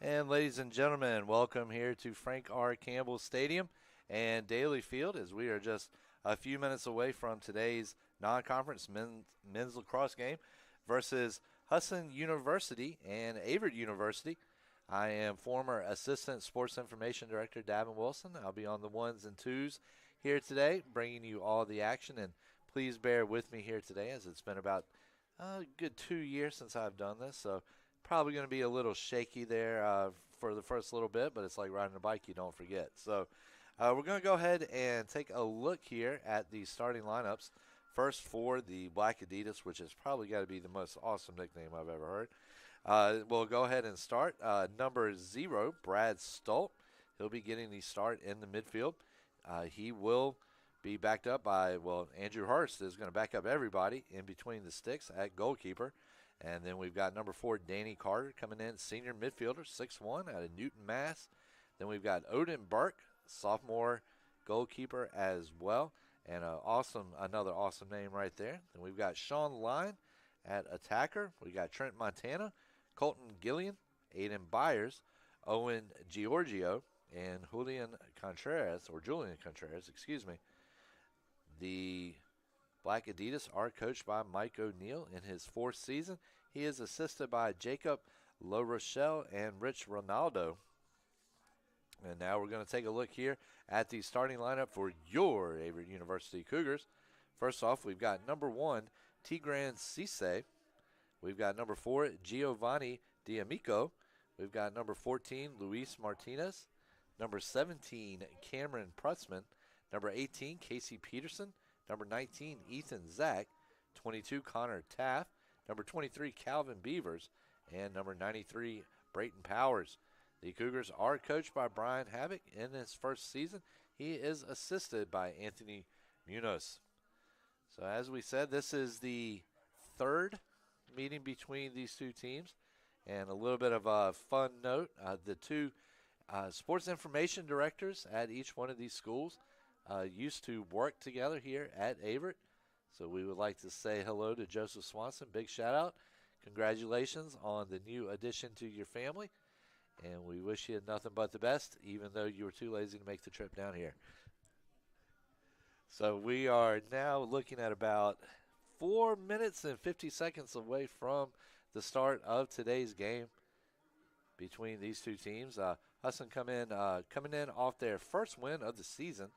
And ladies and gentlemen, welcome here to Frank R. Campbell Stadium and Daly Field as we are just a few minutes away from today's non-conference men's lacrosse game versus Husson University and Averett University. I am former Assistant Sports Information Director Davin Wilson. I'll be on the ones and twos here today, bringing you all the action. And please bear with me here today as it's been about a good 2 years since I've done this. So probably going to be a little shaky there for the first little bit, but it's like riding a bike, you don't forget. So we're going to go ahead and take a look here at the starting lineups. First for the Black Adidas, which has probably got to be the most awesome nickname I've ever heard. We'll go ahead and start. Number 0, Brad Stolt. He'll be getting the start in the midfield. He will be backed up by, Andrew Hurst is going to back up everybody in between the sticks at goalkeeper. And then we've got number 4, Danny Carter, coming in, senior midfielder, 6'1", out of Newton, Mass. Then we've got Odin Burke, sophomore goalkeeper as well. And another awesome name right there. Then we've got Sean Line at attacker. We got Trent Montana, Colton Gillian, Aiden Byers, Owen Giorgio, and Julian Contreras, excuse me. The Black Adidas are coached by Mike O'Neill in his 4th season. He is assisted by Jacob LaRochelle and Rich Ronaldo. And now we're going to take a look here at the starting lineup for your Averett University Cougars. First off, we've got number 1, Tigran Cisse. We've got number 4, Giovanni D'Amico. We've got number 14, Luis Martinez. Number 17, Cameron Prutzman. Number 18, Casey Peterson. Number 19, Ethan Zach. 22, Connor Taft. Number 23, Calvin Beavers. And number 93, Brayton Powers. The Cougars are coached by Brian Havoc in his 1st season. He is assisted by Anthony Munoz. So as we said, this is the 3rd meeting between these two teams. And a little bit of a fun note, the two sports information directors at each one of these schools used to work together here at Averett. So we would like to say hello to Joseph Swanson. Big shout out. Congratulations on the new addition to your family. And we wish you nothing but the best, even though you were too lazy to make the trip down here. So we are now looking at about 4 minutes and 50 seconds away from the start of today's game between these two teams. Husson coming in off their first win of the season,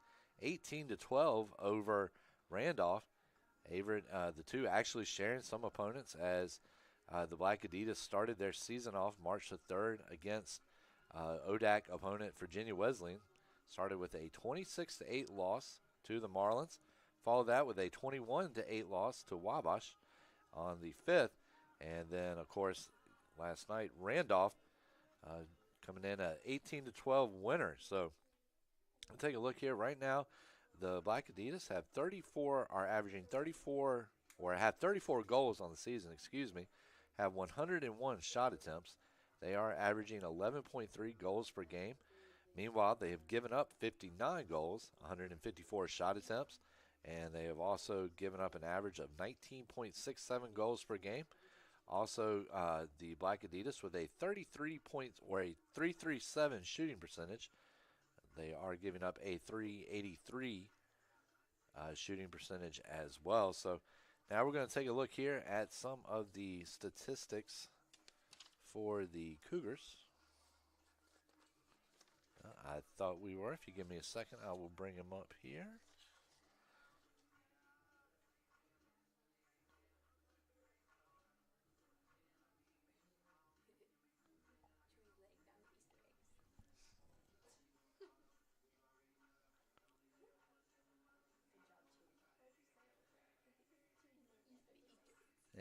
18-12 over Randolph. Averett, the two actually sharing some opponents as the Black Adidas started their season off March the 3rd against ODAC opponent Virginia Wesleyan. Started with a 26-8 loss to the Marlins. Followed that with a 21-8 loss to Wabash on the 5th. And then, of course, last night, Randolph coming in at 18-12 winner. So we'll take a look here right now. The Black Adidas have averaging 34 goals on the season, have 101 shot attempts. They are averaging 11.3 goals per game. Meanwhile, they have given up 59 goals, 154 shot attempts, and they have also given up an average of 19.67 goals per game. Also, the Black Adidas with a 337 shooting percentage. They are giving up a 383 shooting percentage as well. So now we're going to take a look here at some of the statistics for the Cougars. I thought we were. If you give me a second, I will bring them up here.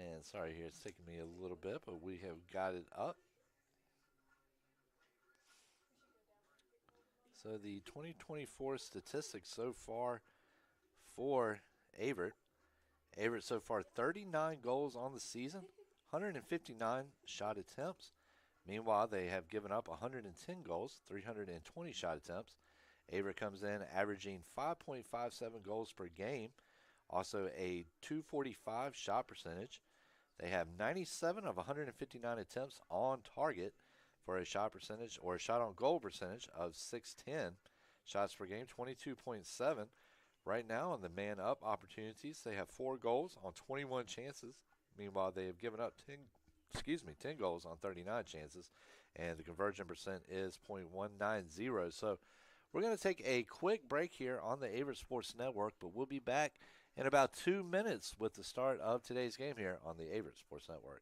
And sorry here, it's taking me a little bit, but we have got it up. So the 2024 statistics so far for Averett. Averett so far 39 goals on the season, 159 shot attempts. Meanwhile, they have given up 110 goals, 320 shot attempts. Averett comes in averaging 5.57 goals per game, also a 245 shot percentage. They have 97 of 159 attempts on target for a shot percentage or a shot on goal percentage of 610 shots per game, 22.7. Right now, in the man up opportunities, they have 4 goals on 21 chances. Meanwhile, they have given up 10 goals on 39 chances, and the conversion percent is .190. So we're going to take a quick break here on the Averett Sports Network, but we'll be back in about 2 minutes with the start of today's game here on the Averett Sports Network.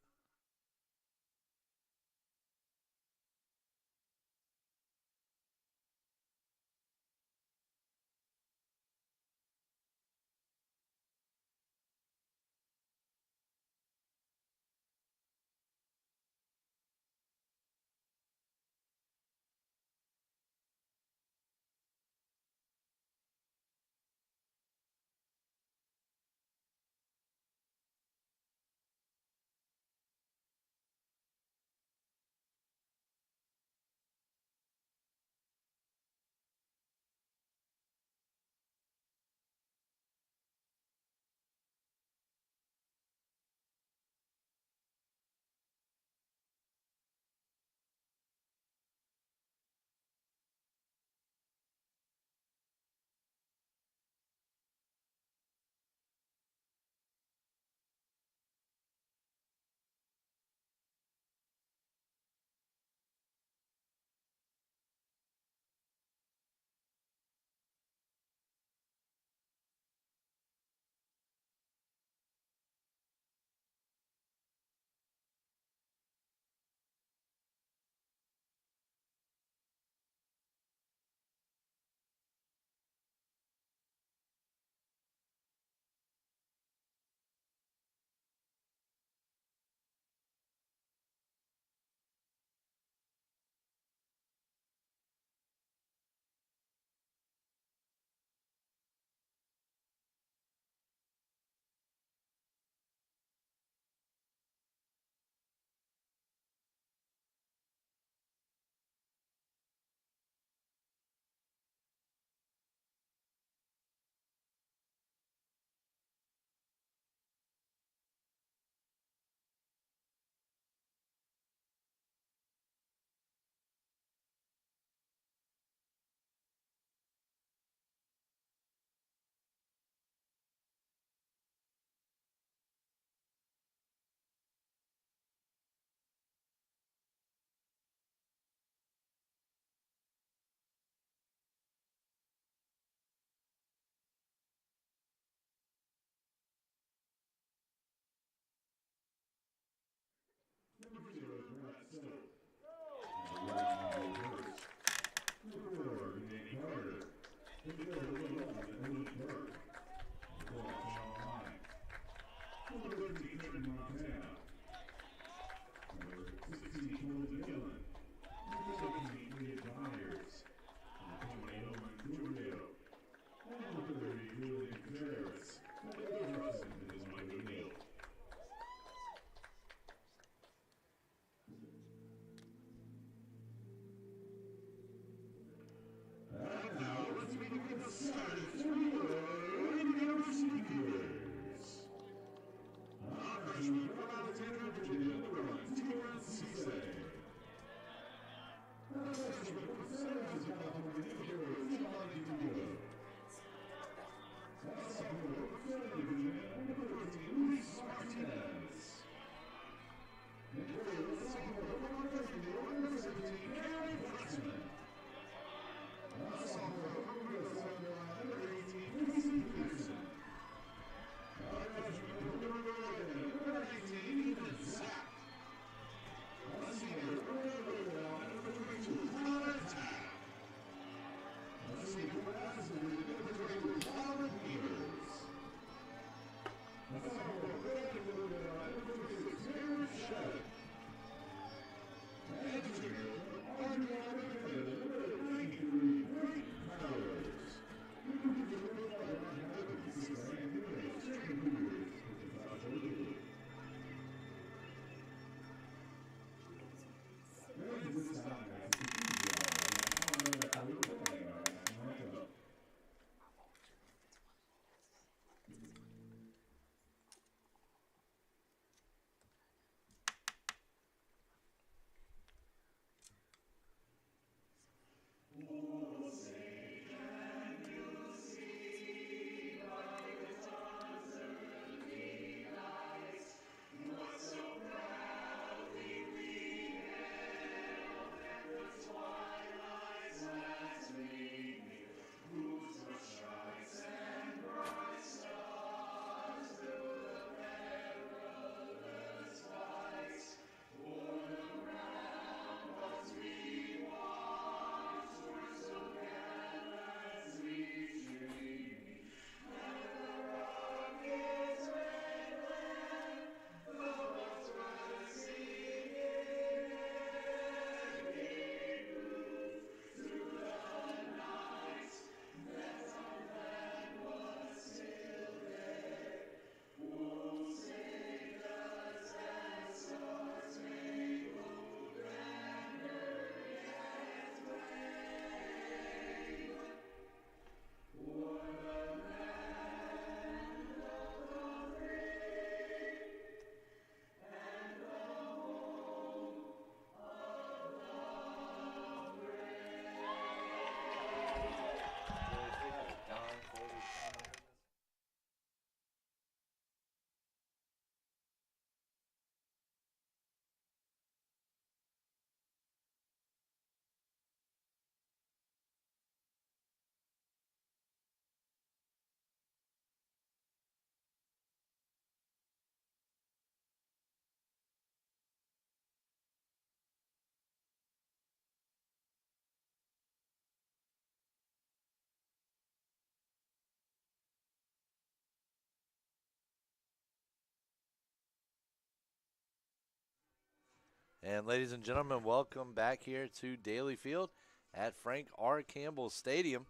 And ladies and gentlemen, welcome back here to Daly Field at Frank R. Campbell Stadium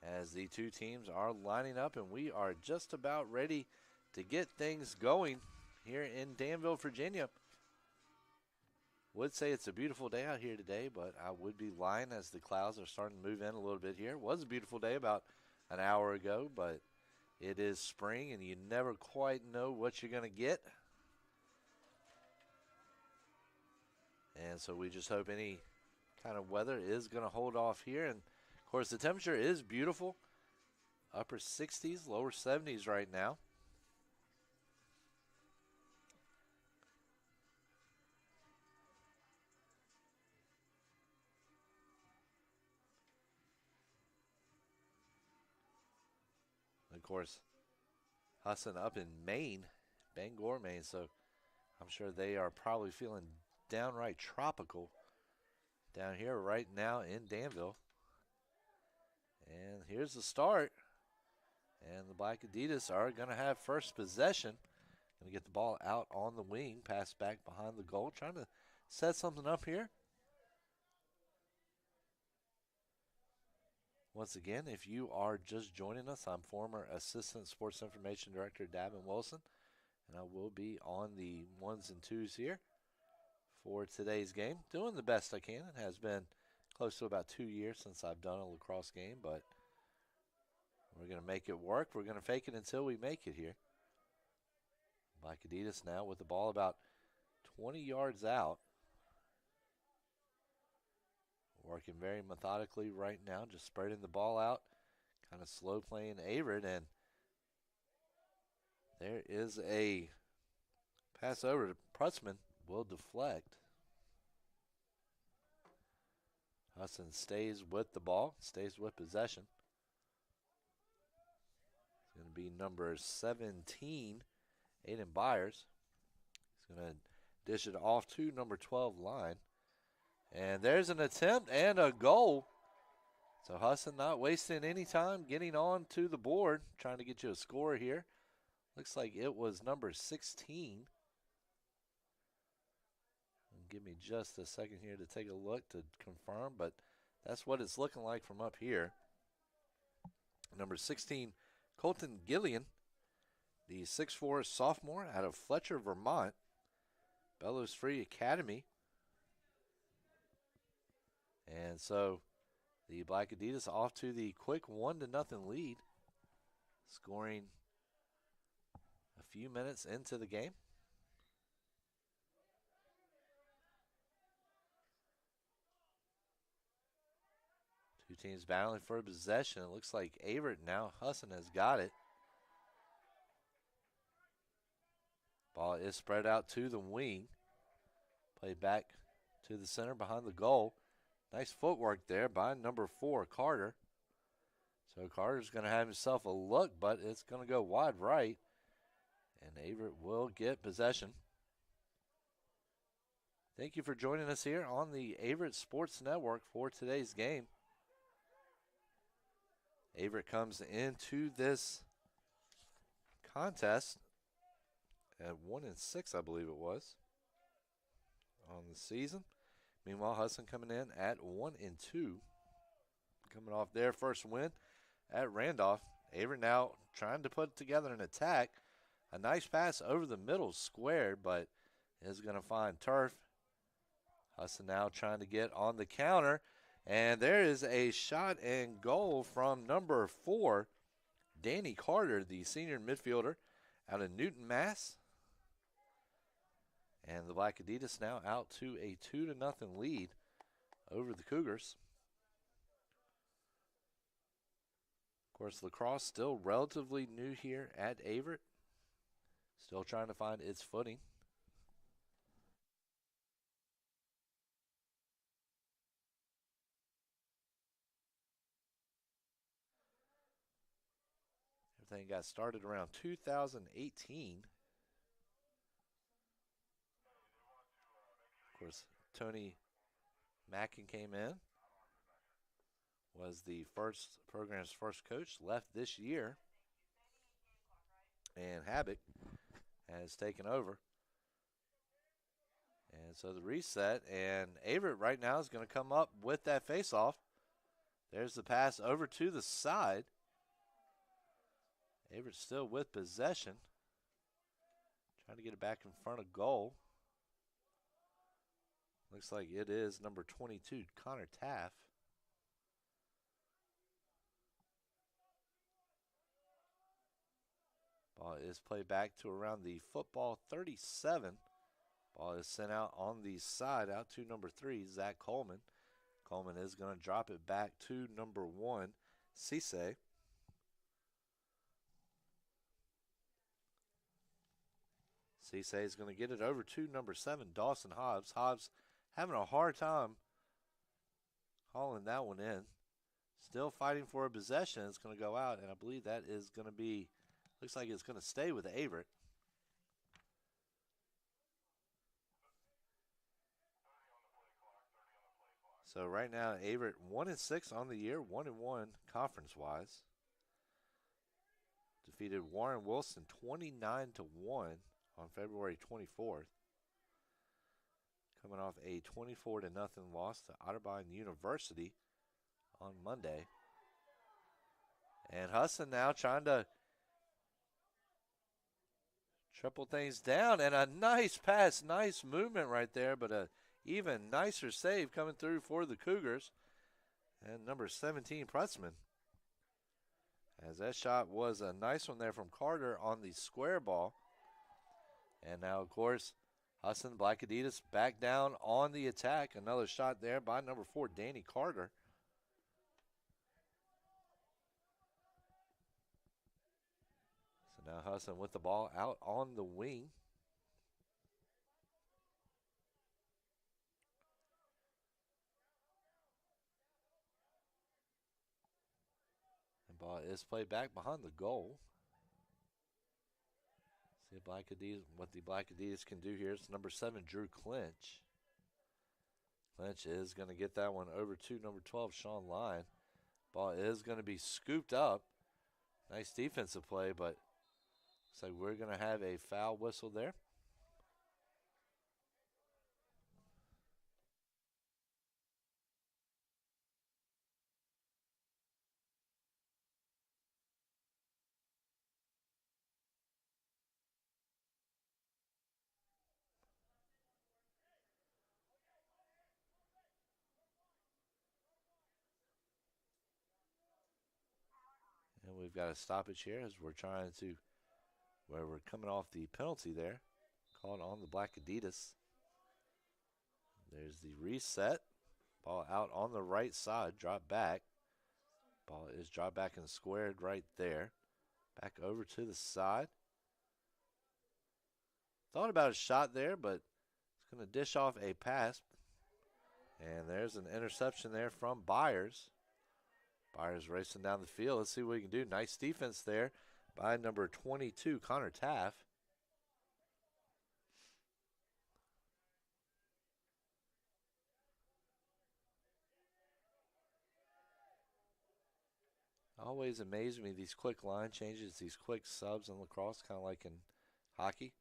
as the two teams are lining up, and we are just about ready to get things going here in Danville, Virginia. Would say it's a beautiful day out here today, but I would be lying as the clouds are starting to move in a little bit here. It was a beautiful day about an hour ago, but it is spring, and you never quite know what you're going to get. And so we just hope any kind of weather is going to hold off here. And, of course, the temperature is beautiful. Upper 60s, lower 70s right now. Of course, Husson up in Maine, Bangor, Maine. So I'm sure they are probably feeling downright tropical down here right now in Danville. And here's the start. And the Black Adidas are going to have first possession. Going to get the ball out on the wing, pass back behind the goal, trying to set something up here. Once again, if you are just joining us, I'm former Assistant Sports Information Director Davin Wilson, and I will be on the ones and twos here for today's game. Doing the best I can. It has been close to about 2 years since I've done a lacrosse game, but we're going to make it work. We're going to fake it until we make it here. Black Adidas now with the ball about 20 yards out. Working very methodically right now, just spreading the ball out, kind of slow playing Averett, and there is a pass over to Prutzman, will deflect. Husson stays with the ball, stays with possession. It's going to be number 17, Aiden Byers. He's going to dish it off to number 12, Line. And there's an attempt and a goal. So Husson not wasting any time getting on to the board, trying to get you a score here. Looks like it was number 16. And give me just a second here to take a look to confirm, but that's what it's looking like from up here. Number 16, Colton Gillian, the 6'4" sophomore out of Fletcher, Vermont. Bellows Free Academy. And so the Black Adidas off to the quick 1-0 lead, scoring a few minutes into the game. Two teams battling for possession. It looks like Averett now. Husson has got it. Ball is spread out to the wing. Played back to the center behind the goal. Nice footwork there by number 4, Carter. So Carter's going to have himself a look, but it's going to go wide right. And Averett will get possession. Thank you for joining us here on the Averett Sports Network for today's game. Averett comes into this contest at 1-6, I believe it was, on the season. Meanwhile, Husson coming in at 1-2. Coming off their first win at Randolph. Averett now trying to put together an attack. A nice pass over the middle, squared, but is going to find turf. Husson now trying to get on the counter. And there is a shot and goal from number 4, Danny Carter, the senior midfielder out of Newton, Mass. And the Black Adidas now out to a 2-0 lead over the Cougars. Of course, lacrosse still relatively new here at Averett. Still trying to find its footing. Everything got started around 2018. Of course, Tony Mackin came in, was the program's first coach, left this year, and Habit has taken over. And so the reset, and Averett right now is going to come up with that faceoff. There's the pass over to the side. Averett still with possession. Trying to get it back in front of goal. Looks like it is number 22, Connor Taff. Ball is played back to around the football 37. Ball is sent out on the side, out to number 3, Zach Coleman. Coleman is going to drop it back to number 1, Cisse. Cisse is going to get it over to number 7, Dawson Hobbs. Hobbs having a hard time calling that one in. Still fighting for a possession. It's going to go out, and I believe that is going to be, looks like it's going to stay with Averett. So right now, Averett 1-6 on the year, 1-1 conference-wise. Defeated Warren Wilson 29-1 on February 24th. Coming off a 24-0 loss to Otterbein University on Monday. And Husson now trying to triple things down, and a nice pass, nice movement right there, but a even nicer save coming through for the Cougars. And number 17, Pressman. As that shot was a nice one there from Carter on the square ball. And now, of course, Husson Black Adidas back down on the attack. Another shot there by number 4, Danny Carter. So now Husson with the ball out on the wing. And ball is played back behind the goal. See Black Adidas, what the Black Adidas can do here. It's number 7, Drew Clinch. Clinch is going to get that one over to number 12, Sean Lyon. Ball is going to be scooped up. Nice defensive play, but looks like we're going to have a foul whistle there. And we've got a stoppage here as we're trying to, where we're coming off the penalty there, called on the Black Adidas. There's the reset. Ball out on the right side, drop back. Ball is dropped back and squared right there. Back over to the side. Thought about a shot there, but it's going to dish off a pass. And there's an interception there from Byers. Byers racing down the field. Let's see what he can do. Nice defense there by number 22, Connor Taff. Always amaze me, these quick line changes, these quick subs in lacrosse, kind of like in hockey.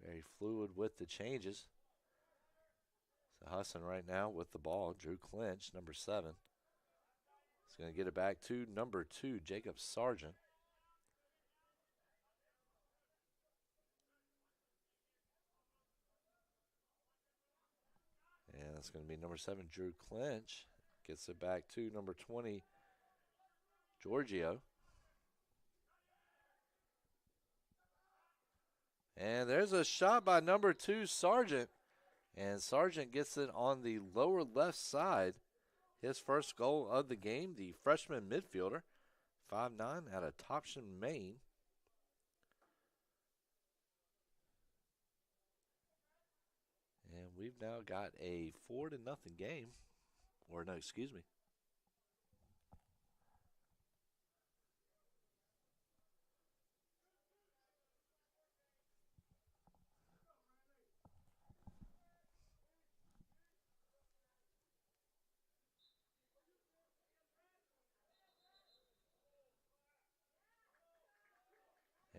Very fluid with the changes. So Husson right now with the ball. Drew Clinch, number 7. He's going to get it back to number 2, Jacob Sargent. And that's going to be number 7, Drew Clinch. Gets it back to number 20, Giorgio. And there's a shot by number 2, Sargent. And Sargent gets it on the lower left side. His first goal of the game, the freshman midfielder, 5'9", out of Topsham, Maine. And we've now got a 4-0 game. Or no, excuse me.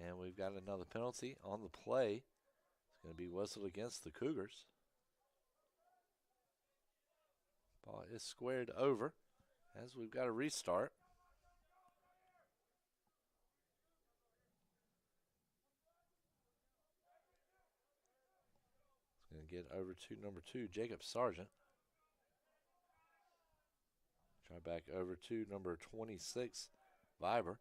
And we've we've got another penalty on the play. It's going to be whistled against the Cougars. Ball is squared over as we've got a restart. It's going to get over to number 2, Jacob Sargent. Try back over to number 26, Viber.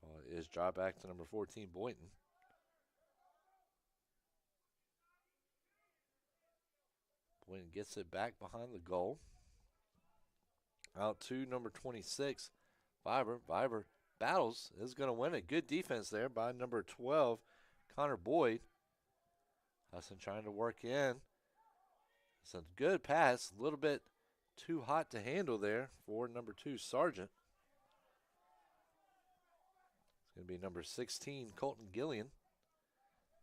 Ball is dropped back to number 14, Boynton. Boynton gets it back behind the goal. Out to number 26, Viber. Viber battles, is going to win it. Good defense there by number 12, Connor Boyd. Husson trying to work in. It's a good pass, a little bit too hot to handle there for number 2, Sargent. It's going to be number 16, Colton Gillian.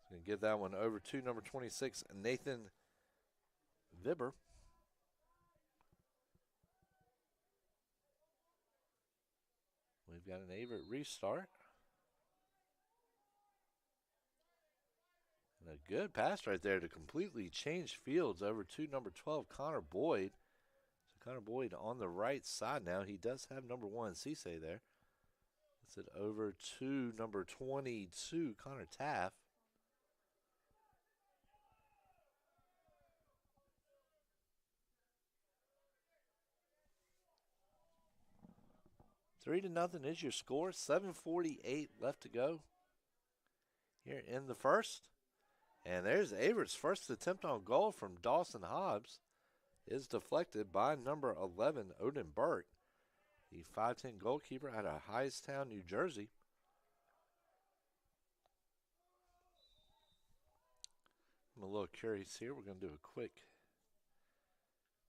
He's going to give that one over to number 26, Nathan Vibber. We've got an Averett restart. And a good pass right there to completely change fields over to number 12, Connor Boyd. So Connor Boyd on the right side now. He does have number 1, Cisse there. Gets it over to number 22, Connor Taff. Three to nothing is your score. 7:48 left to go here in the first. And there's Averett's first attempt on goal from Dawson Hobbs. Is deflected by number 11, Odin Burke, the 5'10" goalkeeper out of Hightstown, New Jersey. I'm a little curious here. We're going to do a quick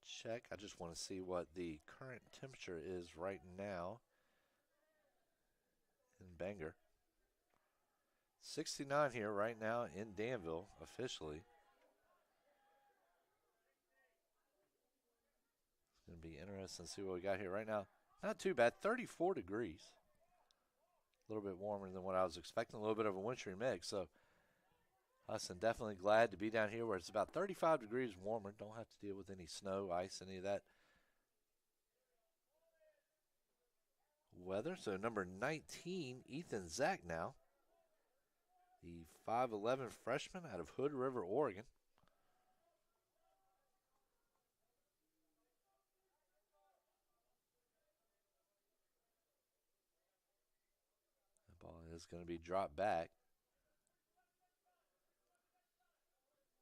check. I just want to see what the current temperature is right now in Bangor. 69 here right now in Danville officially. It's going to be interesting to see what we got here right now. Not too bad, 34 degrees. A little bit warmer than what I was expecting, a little bit of a wintry mix. So Husson definitely glad to be down here where it's about 35 degrees warmer. Don't have to deal with any snow, ice, any of that weather. So number 19, Ethan Zach now. The 5'11" freshman out of Hood River, Oregon. The ball is going to be dropped back.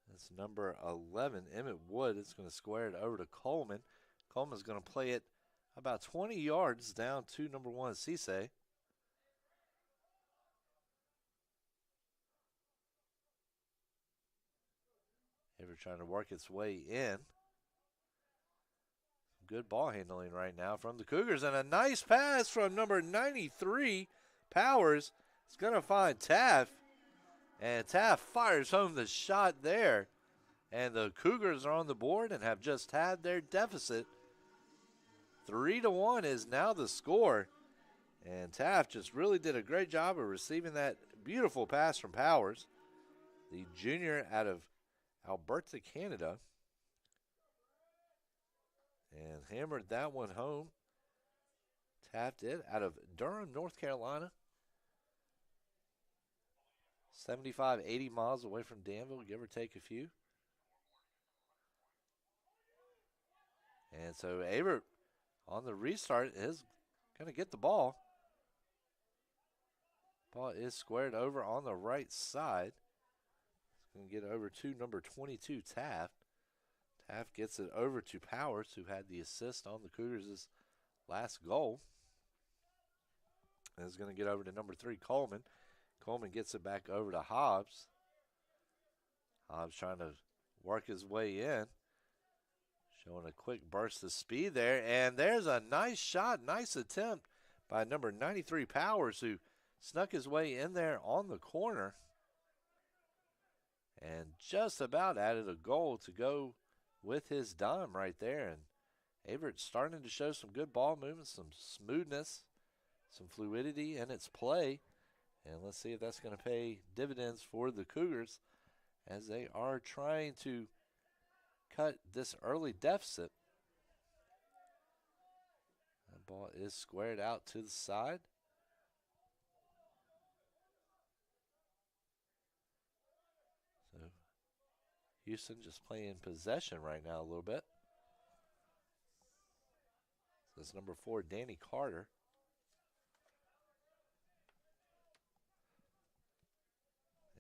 That's number 11, Emmett Wood. Is going to square it over to Coleman. Coleman's going to play it about 20 yards down to number 1, Cisse. Ever trying to work its way in. Good ball handling right now from the Cougars. And a nice pass from number 93, Powers. It's going to find Taff. And Taff fires home the shot there. And the Cougars are on the board and have just had their deficit. 3-1 is now the score. And Taff just really did a great job of receiving that beautiful pass from Powers, the junior out of Alberta, Canada. And hammered that one home. Taff did, out of Durham, North Carolina. 75, 80 miles away from Danville, give or take a few. And so Averett on the restart is going to get the ball. Ball is squared over on the right side. It's going to get over to number 22, Taft. Taft gets it over to Powers, who had the assist on the Cougars' last goal. And it's going to get over to number 3, Coleman. Coleman gets it back over to Hobbs. Hobbs trying to work his way in. Showing a quick burst of speed there. And there's a nice shot, nice attempt by number 93, Powers, who snuck his way in there on the corner. And just about added a goal to go with his dime right there. And Averett starting to show some good ball movement, some smoothness, some fluidity in its play. And let's see if that's going to pay dividends for the Cougars as they are trying to cut this early deficit. That ball is squared out to the side. So Husson just playing possession right now a little bit. So it's number 4, Danny Carter.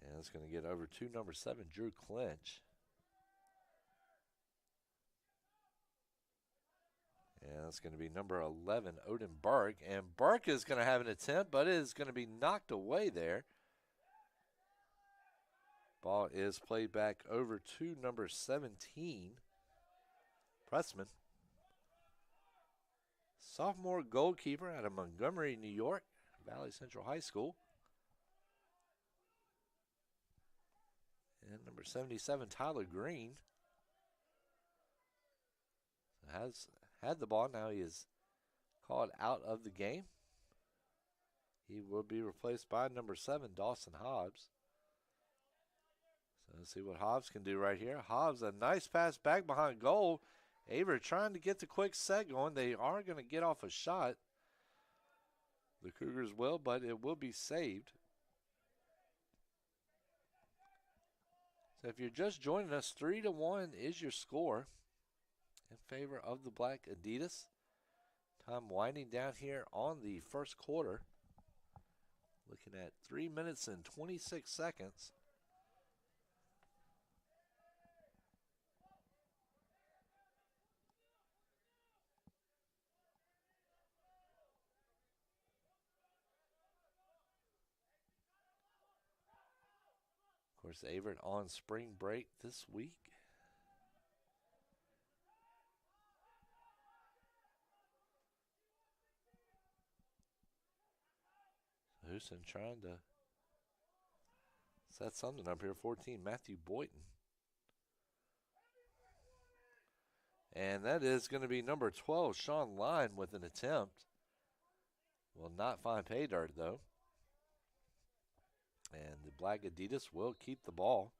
And it's going to get over to number 7, Drew Clinch. And it's going to be number 11, Odin Burke. And Burke is going to have an attempt, but it is going to be knocked away there. Ball is played back over to number 17, Pressman. Sophomore goalkeeper out of Montgomery, New York, Valley Central High School. And number 77, Tyler Green, has had the ball. Now he is called out of the game. He will be replaced by number 7, Dawson Hobbs. So let's see what Hobbs can do right here. Hobbs, a nice pass back behind goal. Averett trying to get the quick set going. They are going to get off a shot. The Cougars will, but it will be saved. So if you're just joining us, 3-1 is your score in favor of the Black Adidas. Time winding down here on the first quarter. Looking at 3 minutes and 26 seconds. Of course, Averett on spring break this week. Husson trying to set something up here. 14, Matthew Boynton. And that is going to be number 12, Sean Line, with an attempt. Will not find pay dirt, though. And the Black Adidas will keep the ball.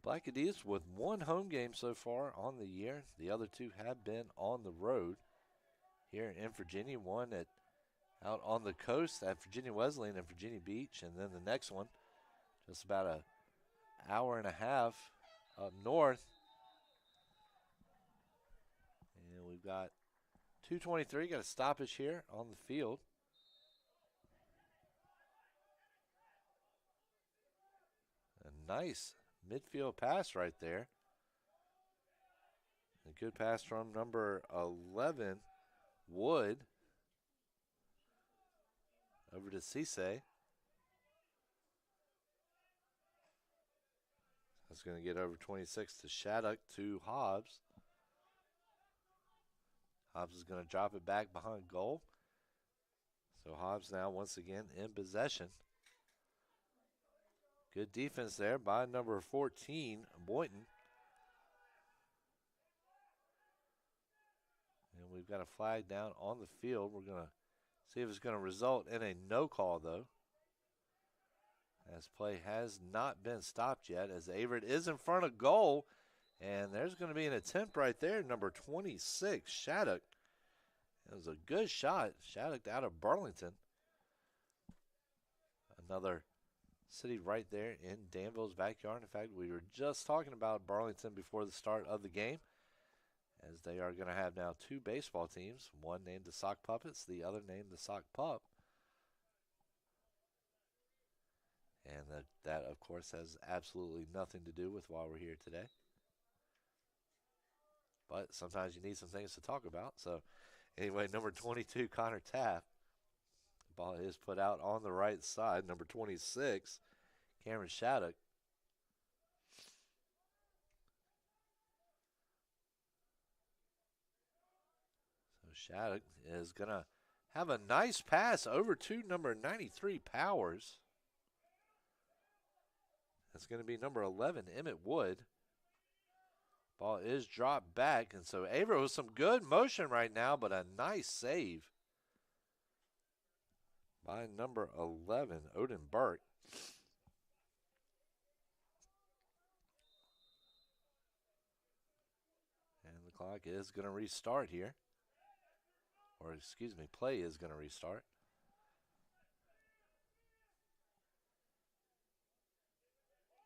Black Adidas with one home game so far on the year. The other 2 have been on the road here in Virginia. One out on the coast at Virginia Wesleyan and Virginia Beach. And then the next one just about an hour and a half up north. And we've got 2:23, got a stoppage here on the field. A nice midfield pass right there. A good pass from number 11, Wood, over to Cisse. That's going to get over 26 to Shattuck to Hobbs. Hobbs is going to drop it back behind goal. So Hobbs now once again in possession. Good defense there by number 14, Boynton. And we've got a flag down on the field. We're going to see if it's going to result in a no call, though, as play has not been stopped yet, as Averett is in front of goal. And there's going to be an attempt right there, number 26, Shattuck. It was a good shot. Shattuck out of Burlington. Another city right there in Danville's backyard. In fact, we were just talking about Burlington before the start of the game, as they are going to have now 2 baseball teams, one named the Sock Puppets, the other named the Sock Pup. And that, of course, has absolutely nothing to do with why we're here today. But sometimes you need some things to talk about. So, anyway, number 22, Connor Taft. The ball is put out on the right side. Number 26, Cameron Shattuck. So Shattuck is going to have a nice pass over to number 93, Powers. That's going to be number 11, Emmett Wood. Ball is dropped back, and so Averett with some good motion right now, but a nice save by number 11, Odin Burke. And the clock is going to restart here. Or, excuse me, play is going to restart.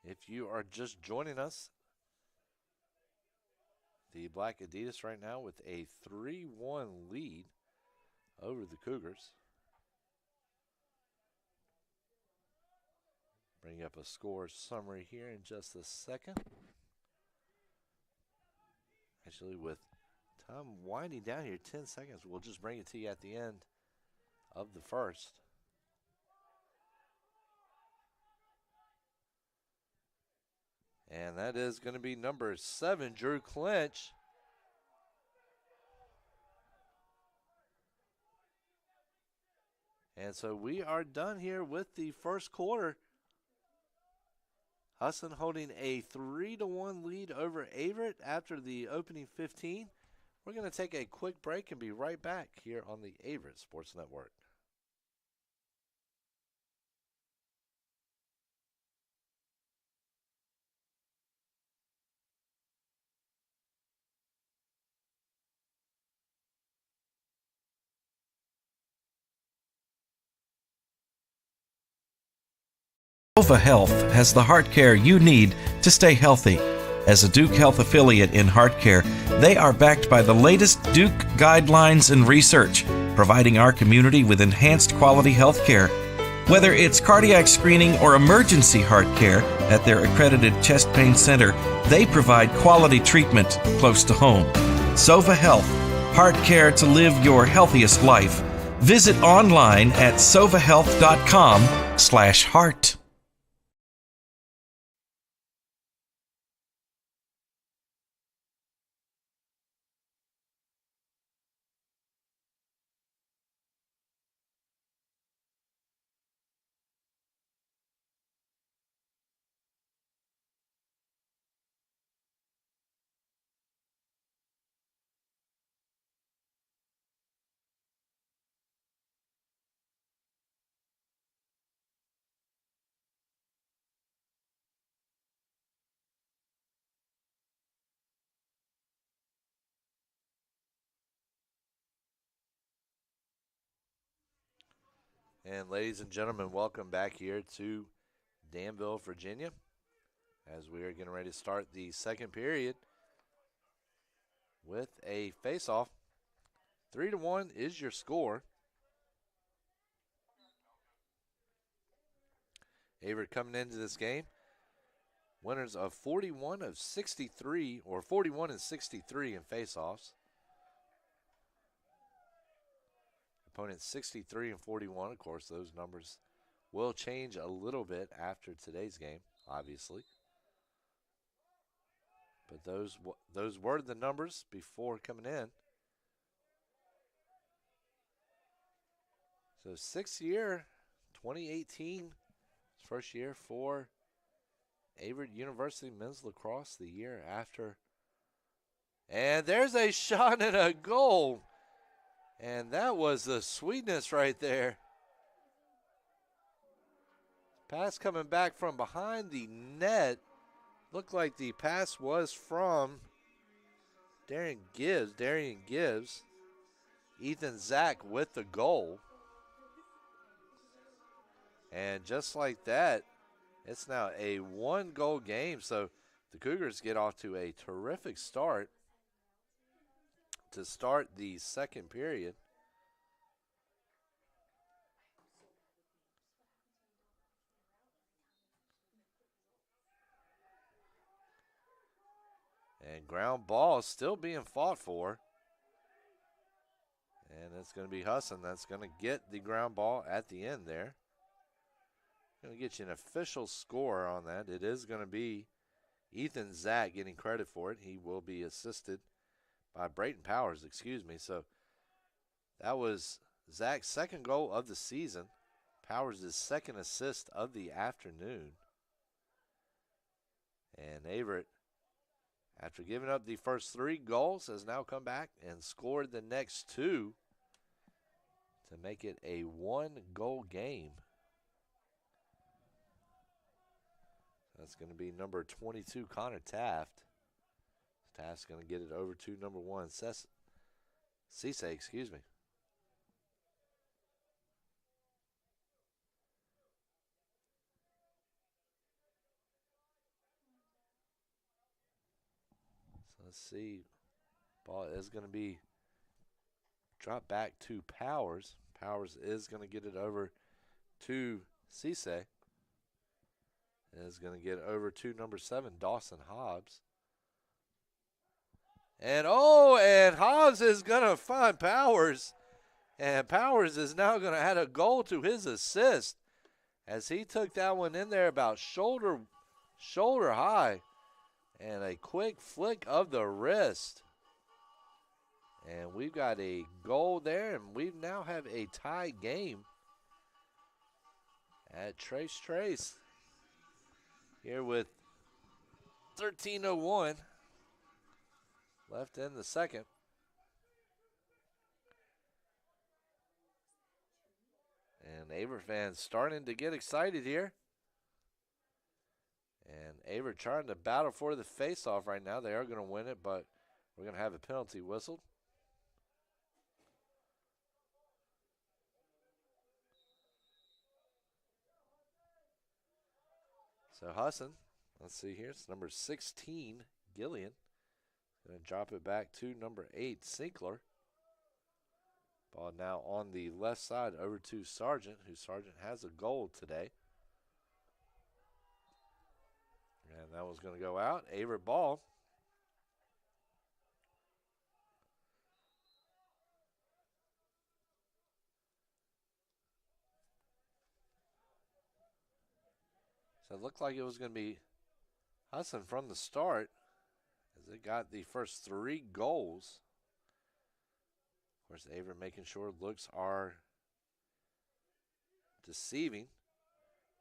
If you are just joining us, the Black Adidas right now with a 3-1 lead over the Cougars. Bring up a score summary here in just a second. Actually, with time winding down here, 10 seconds, we'll just bring it to you at the end of the first. And that is going to be number 7, Drew Clinch. And so we are done here with the first quarter. Husson holding a 3-1 lead over Averett after the opening 15. We're going to take a quick break and be right back here on the Averett Sports Network. Sova Health has the heart care you need to stay healthy. As a Duke Health affiliate in heart care, they are backed by the latest Duke guidelines and research, providing our community with enhanced quality health care. Whether it's cardiac screening or emergency heart care at their accredited chest pain center, they provide quality treatment close to home. Sova Health, heart care to live your healthiest life. Visit online at sovahealth.com/heart. And ladies and gentlemen, welcome back here to Danville, Virginia, as we are getting ready to start the second period with a face-off. 3-1 is your score. Averett coming into this game, winners of 41 of 63, or 41 and 63 in face-offs. Opponent 63 and 41. Of course, those numbers will change a little bit after today's game, obviously. But those were the numbers before coming in. So 6th year, 2018, first year for Averett University men's lacrosse the year after. And there's a shot and a goal. And that was the sweetness right there. Pass coming back from behind the net. Looked like the pass was from Darian Gibbs. Ethan Zach with the goal. And just like that, it's now a 1-goal game. So the Cougars get off to a terrific start to start the second period. And ground ball still being fought for. And it's going to be Husson that's going to get the ground ball at the end there. Going to get you an official score on that. It is going to be Ethan Zach getting credit for it. He will be assisted by Brayton Powers, So that was Zach's second goal of the season. Powers' second assist of the afternoon. And Averett, after giving up the first 3 goals, has now come back and scored the next 2 to make it a 1-goal game. That's going to be number 22, Connor Taft. Taft's going to get it over to number 1, Cisse, excuse me. So let's see. Ball is going to be dropped back to Powers. Powers is going to get it over to Cisse. Is going to get over to number 7, Dawson Hobbs. And Hobbs is going to find Powers. And Powers is now going to add a goal to his assist as he took that one in there about shoulder high. And a quick flick of the wrist. And we've got a goal there, and we now have a tie game at Trace. Here with 13:01 left in the second. And Averett fans starting to get excited here. And Averett trying to battle for the face-off right now. They are going to win it, but we're going to have a penalty whistled. So Husson, let's see here, it's number 16, Gillian. Going to drop it back to number 8, Sinkler. Ball now on the left side over to Sargent, who Sargent has a goal today. And that was going to go out. Averett ball. So it looked like it was going to be Husson from the start as it got the first 3 goals. Of course, Averett making sure looks are deceiving.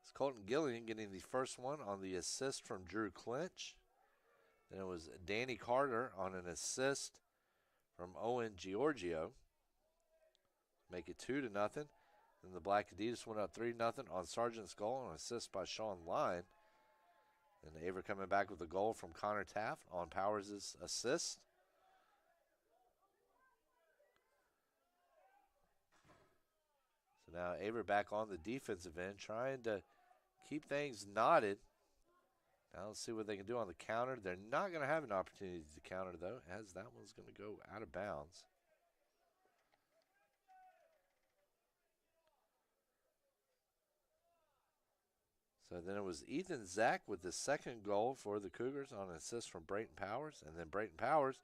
It's Colton Gillian getting the first one on the assist from Drew Clinch. Then it was Danny Carter on an assist from Owen Giorgio. Make it 2-0. Then the Black Adidas went up 3-0 on Sargent's goal on an assist by Sean Line. And Averett coming back with a goal from Connor Taft on Powers' assist. So now Averett back on the defensive end, trying to keep things knotted. Now let's see what they can do on the counter. They're not going to have an opportunity to counter, though, as that one's going to go out of bounds. So then it was Ethan Zach with the second goal for the Cougars on an assist from Brayton Powers. And then Brayton Powers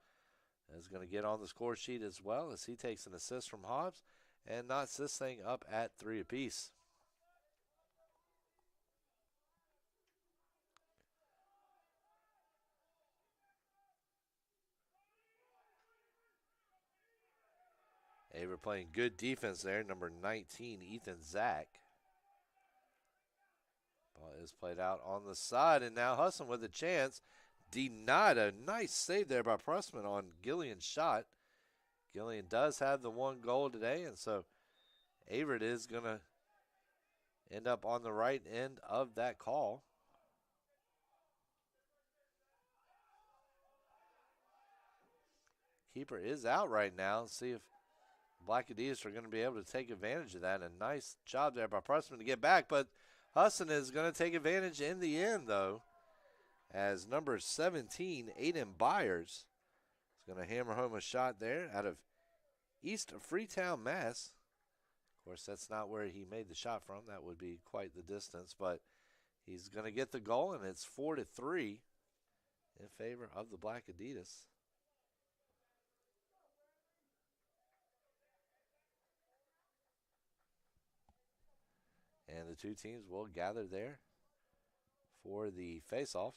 is going to get on the score sheet as well as he takes an assist from Hobbs and knots this thing up at 3 apiece. Averett playing good defense there, number 19, Ethan Zach. Ball is played out on the side, and now Husson with a chance. Denied. A nice save there by Pressman on Gillian's shot. Gillian does have the 1 goal today, and so Averett is going to end up on the right end of that call. Keeper is out right now. Let's see if Black Adidas are going to be able to take advantage of that. A nice job there by Pressman to get back, but Husson is going to take advantage in the end, though, as number 17, Aiden Byers, is going to hammer home a shot there out of East Freetown, Mass. Of course, that's not where he made the shot from. That would be quite the distance, but he's going to get the goal, and it's 4-3 in favor of the Black Adidas. And the two teams will gather there for the face-off.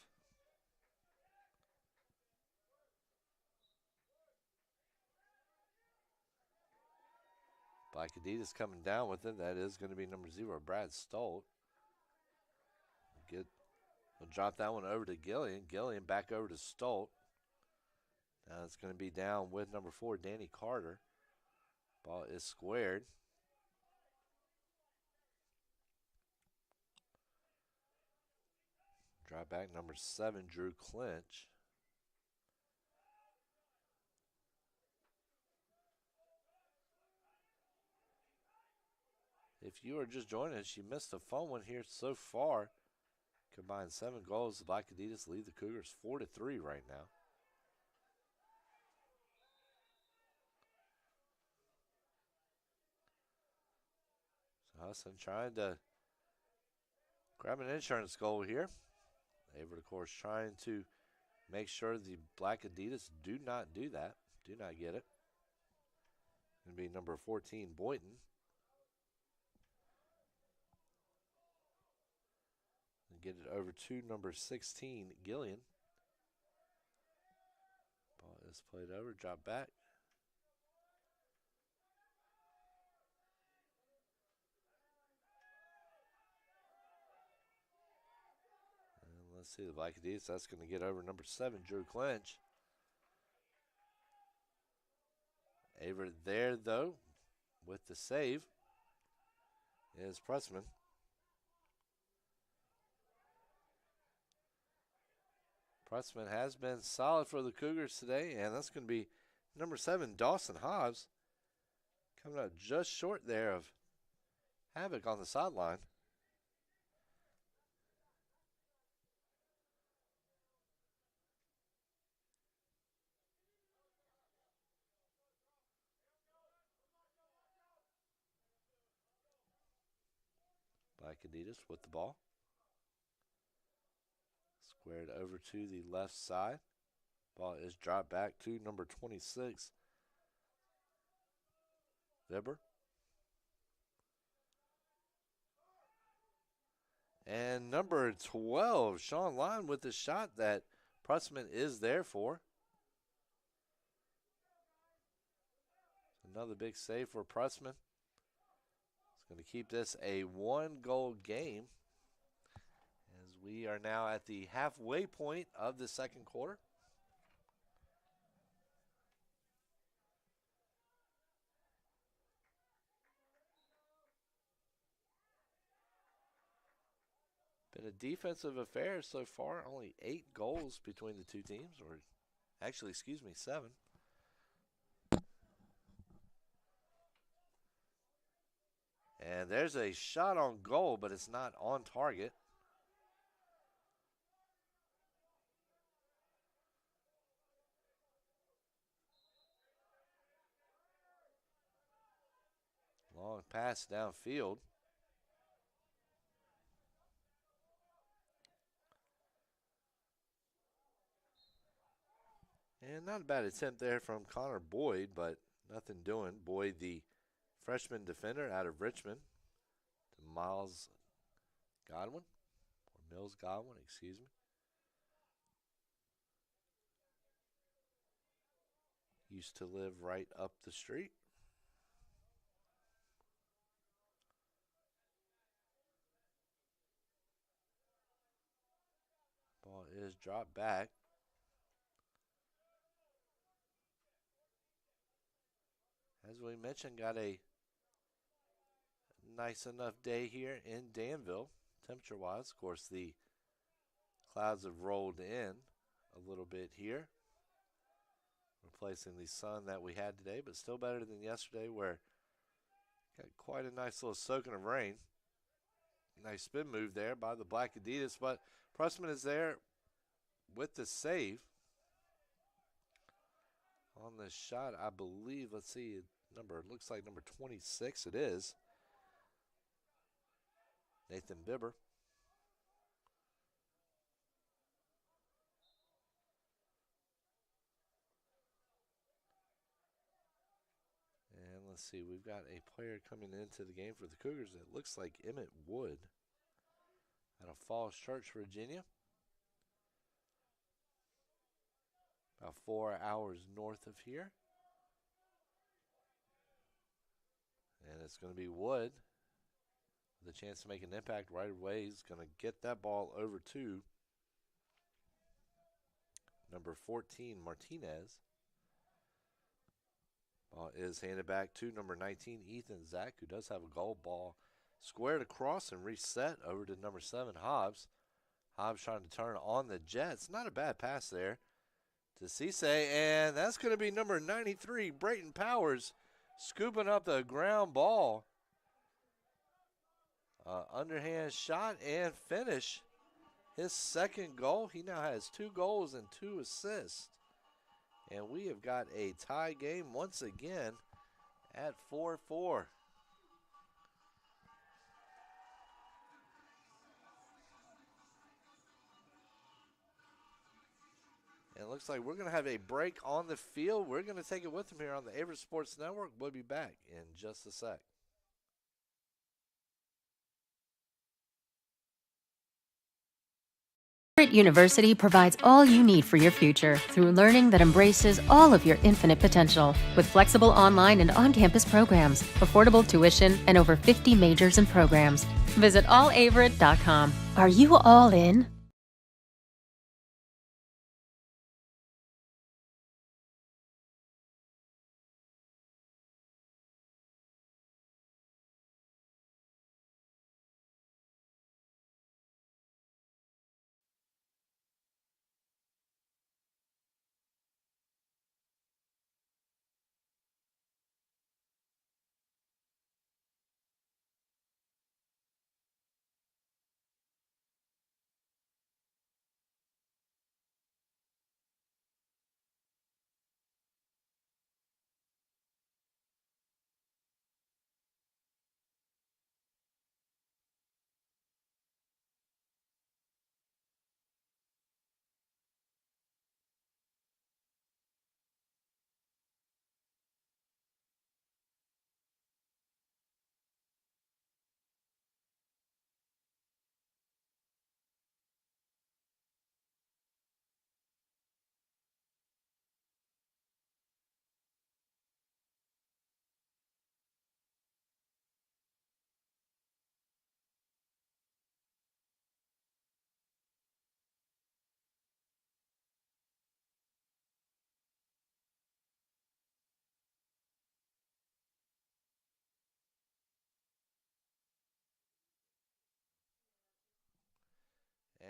Black Adidas coming down with it. That is going to be number 0, Brad Stolt. We'll drop that one over to Gillian. Gillian back over to Stolt. Now it's going to be down with number 4, Danny Carter. Ball is squared. Drop back number 7, Drew Clinch. If you are just joining us, you missed a fun one here so far. Combined 7 goals. The Black Adidas lead the Cougars 4-3 right now. So Husson trying to grab an insurance goal here. Averett, of course, trying to make sure the Black Adidas do not do that. Do not get it. Going to be number 14, Boynton. And get it over to number 16, Gillian. Ball is played over, drop back. And let's see, the Black Adidas, that's going to get over number 7, Drew Clinch. Averett there, though, with the save is Pressman. Pressman has been solid for the Cougars today, and that's going to be number 7, Dawson Hobbs, coming up just short there of havoc on the sideline. Black Adidas with the ball. Squared over to the left side. Ball is dropped back to number 26, Weber. And number 12, Sean Lyon with the shot that Pressman is there for. Another big save for Pressman. It's going to keep this a 1-goal game as we are now at the halfway point of the second quarter. Been a defensive affair so far. Only 8 goals between the two teams, or actually, 7. And there's a shot on goal, but it's not on target. Long pass downfield. And not a bad attempt there from Connor Boyd, but nothing doing. Boyd, the freshman defender out of Richmond, to Miles Godwin, or Mills Godwin, excuse me. Used to live right up the street. Ball is dropped back. As we mentioned, got a nice enough day here in Danville, temperature-wise. Of course, the clouds have rolled in a little bit here, replacing the sun that we had today, but still better than yesterday where got quite a nice little soaking of rain. Nice spin move there by the Black Adidas, but Pressman is there with the save. On the shot, I believe, let's see, looks like number 26 it is. Nathan Bibber. And let's see, we've got a player coming into the game for the Cougars that looks like Emmett Wood out of Falls Church, Virginia. About 4 hours north of here. And it's going to be Wood with a chance to make an impact right away. He's going to get that ball over to number 14, Martinez. Ball is handed back to number 19, Ethan Zach, who does have a goal. Ball squared across and reset over to number 7, Hobbs. Hobbs trying to turn on the Jets. Not a bad pass there to Cisse, and that's going to be number 93, Brayton Powers, scooping up the ground ball. Underhand shot and finish. His second goal. He now has 2 goals and 2 assists. And we have got a tie game once again at 4-4. And it looks like we're going to have a break on the field. We're going to take it with them here on the Averett Sports Network. We'll be back in just a sec. Averett University provides all you need for your future through learning that embraces all of your infinite potential. With flexible online and on-campus programs, affordable tuition, and over 50 majors and programs. Visit allaverett.com. Are you all in?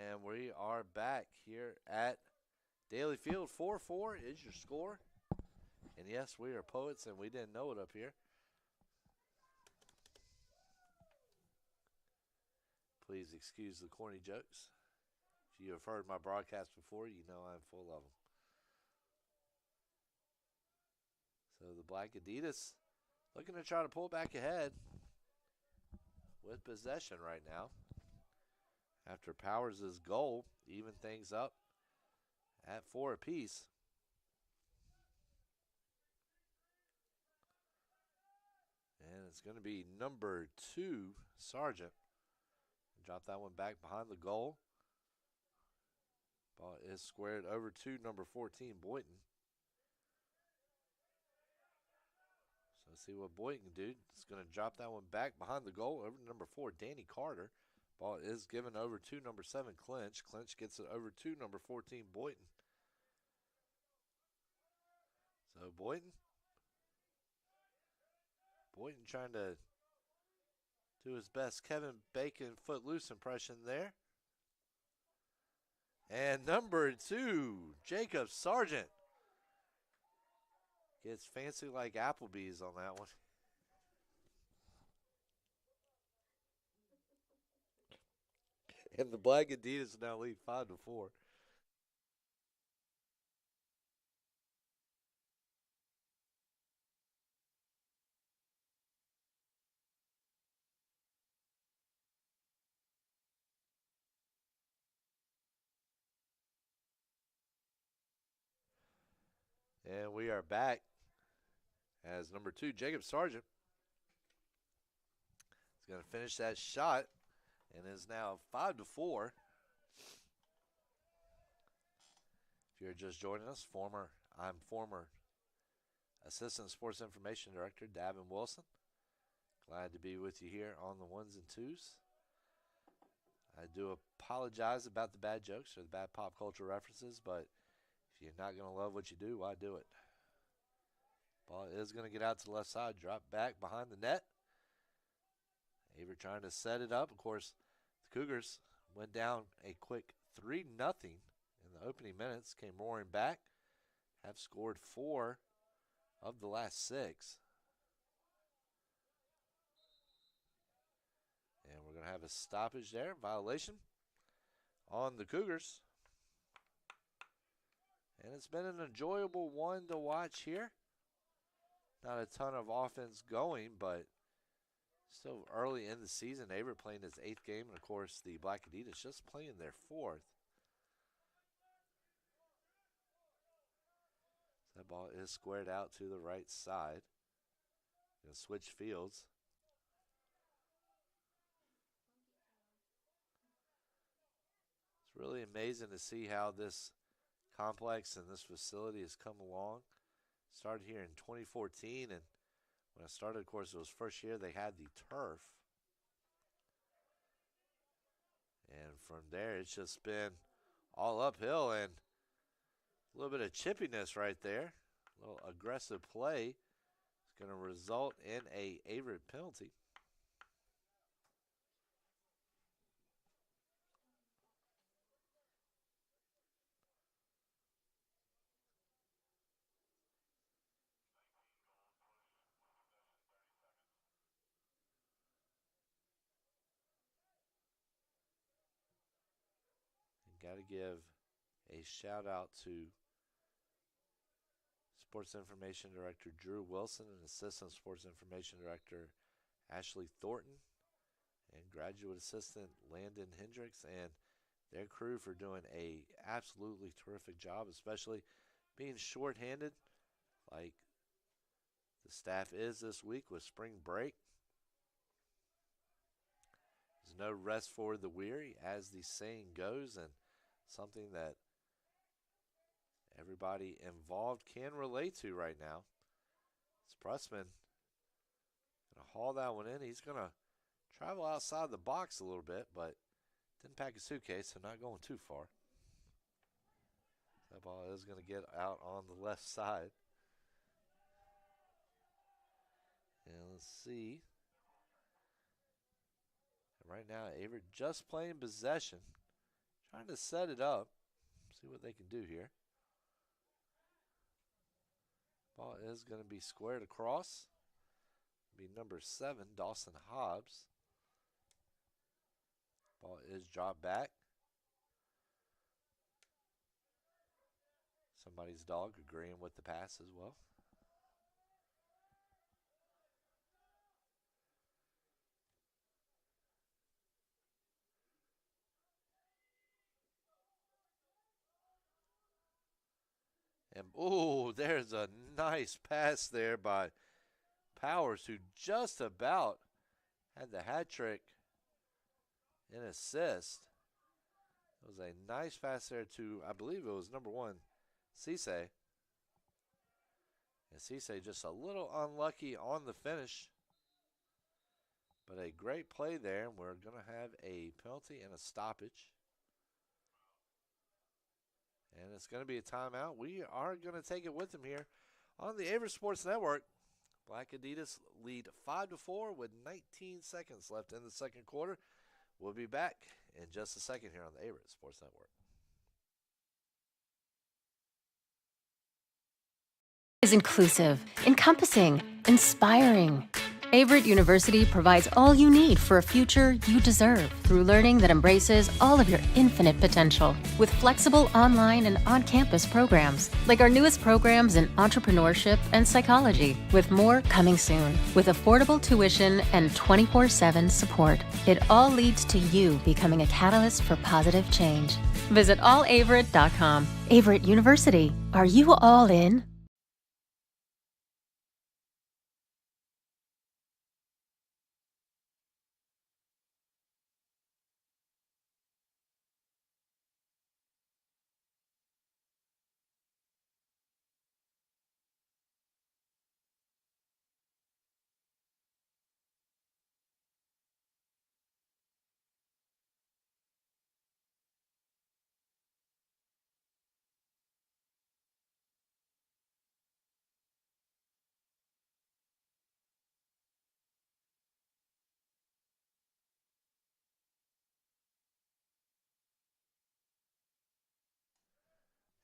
And we are back here at Daly Field. 4-4 is your score. And yes, we are poets and we didn't know it up here. Please excuse the corny jokes. If you have heard my broadcast before, you know I'm full of them. So the Black Adidas looking to try to pull back ahead with possession right now. After Powers' goal, even things up at 4 apiece. And it's going to be number 2, Sargent. Drop that one back behind the goal. Ball is squared over to number 14, Boynton. So let's see what Boynton can do. It's going to drop that one back behind the goal over to number 4, Danny Carter. Ball is given over to number 7, Clinch. Clinch gets it over to number 14, Boynton. So Boynton trying to do his best Kevin Bacon Footloose impression there. And number 2, Jacob Sargent. Gets fancy like Applebee's on that one. And the Black Adidas now lead 5-4. And we are back as number 2, Jacob Sargent, is going to finish that shot and is now 5-4. If you're just joining us, I'm former Assistant Sports Information Director Davin Wilson. Glad to be with you here on the ones and twos. I do apologize about the bad jokes or the bad pop culture references, but If you're not going to love what you do, why do it? Ball is going to get out to the left side, drop back behind the net. Averett trying to set it up. Of course, the Cougars went down a quick 3-0 in the opening minutes, came roaring back, have scored 4 of the last 6. And we're going to have a stoppage there, violation on the Cougars. And it's been an enjoyable one to watch here. Not a ton of offense going, but still early in the season. Averett playing his 8th game, and of course the Black Adidas just playing their 4th. So that ball is squared out to the right side. Going to switch fields. It's really amazing to see how this complex and this facility has come along. Started here in 2014, and when I started, of course, it was first year they had the turf. And from there, it's just been all uphill and a little bit of chippiness right there. A little aggressive play is going to result in a Averett penalty. Got to give a shout out to Sports Information Director Drew Wilson and Assistant Sports Information Director Ashley Thornton and Graduate Assistant Landon Hendricks and their crew for doing a absolutely terrific job, especially being shorthanded like the staff is this week with spring break. There's no rest for the weary, as the saying goes, and something that everybody involved can relate to right now. It's Pressman going to haul that one in. He's going to travel outside the box a little bit, but didn't pack a suitcase, so not going too far. That ball is going to get out on the left side. And let's see. And right now, Averett just playing possession. Trying to set it up. See what they can do here. Ball is going to be squared across. Be number 7, Dawson Hobbs. Ball is dropped back. Somebody's dog agreeing with the pass as well. And, oh, there's a nice pass there by Powers, who just about had the hat trick in assist. It was a nice pass there to, I believe it was number 1, Cisse. And Cisse just a little unlucky on the finish. But a great play there, and we're going to have a penalty and a stoppage. And it's going to be a timeout. We are going to take it with them here on the Averett Sports Network. Black Adidas lead 5-4 with 19 seconds left in the second quarter. We'll be back in just a second here on the Averett Sports Network. Is inclusive, encompassing, inspiring. Averett University provides all you need for a future you deserve through learning that embraces all of your infinite potential with flexible online and on-campus programs like our newest programs in entrepreneurship and psychology, with more coming soon, with affordable tuition and 24/7 support. It all leads to you becoming a catalyst for positive change. Visit allaverett.com. Averett University. Are you all in?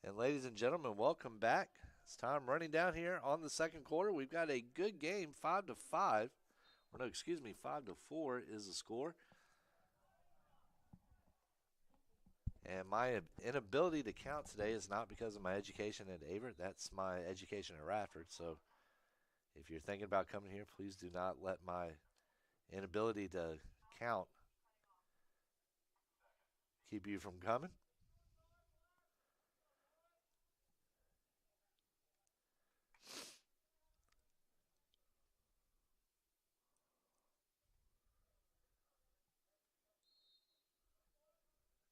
And ladies and gentlemen, welcome back. It's time running down here on the second quarter. We've got a good game, 5-5. Or no, excuse me, 5-4 is the score. And my inability to count today is not because of my education at Averett. That's my education at Radford. So if you're thinking about coming here, please do not let my inability to count keep you from coming.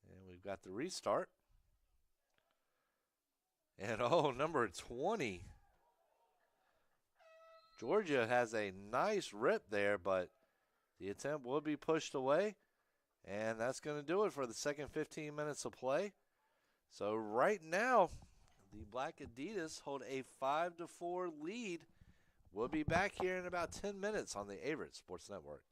And we've got the restart. And number 20. Georgia has a nice rip there, but the attempt will be pushed away. And that's going to do it for the second 15 minutes of play. So right now, the Black Adidas hold a 5-4 lead. We'll be back here in about 10 minutes on the Averett Sports Network.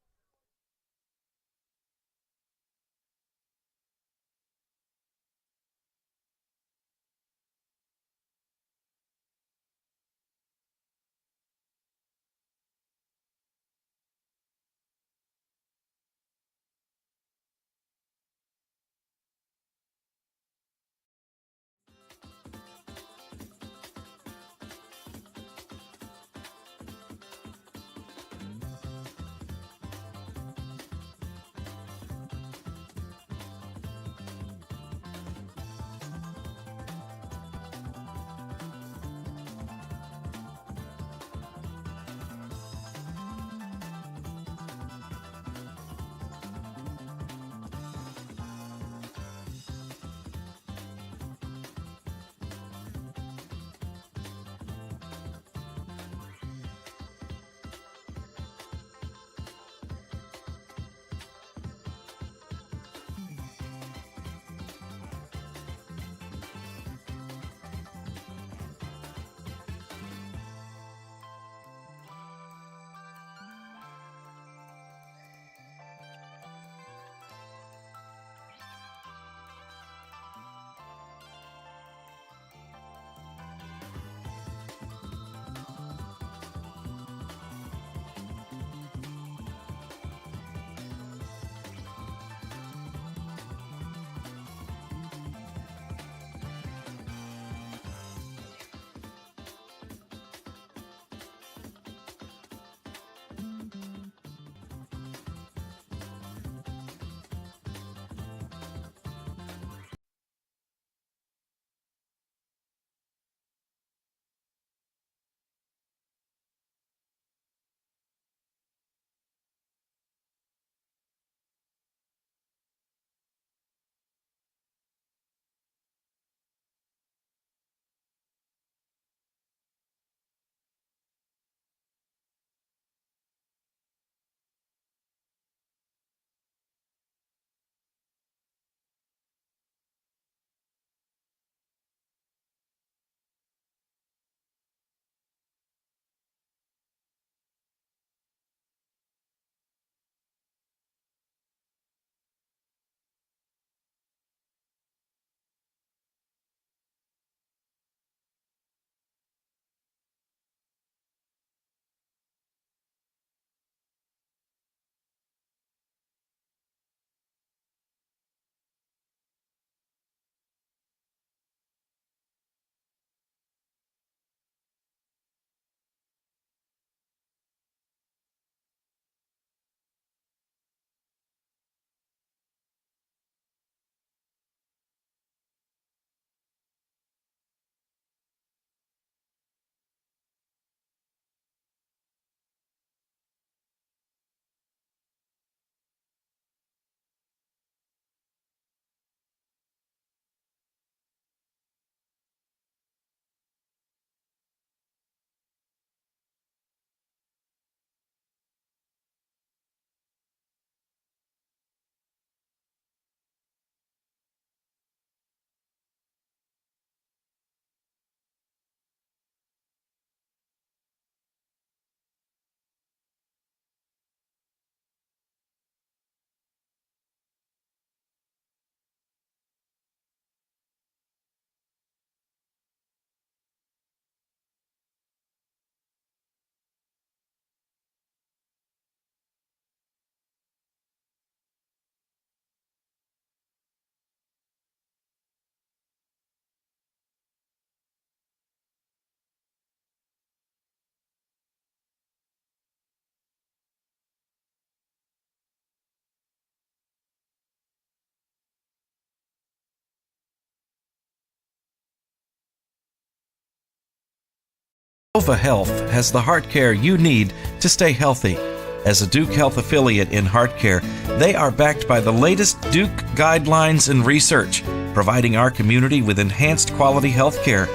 Sova Health has the heart care you need to stay healthy. As a Duke Health affiliate in heart care, they are backed by the latest Duke guidelines and research, providing our community with enhanced quality health care.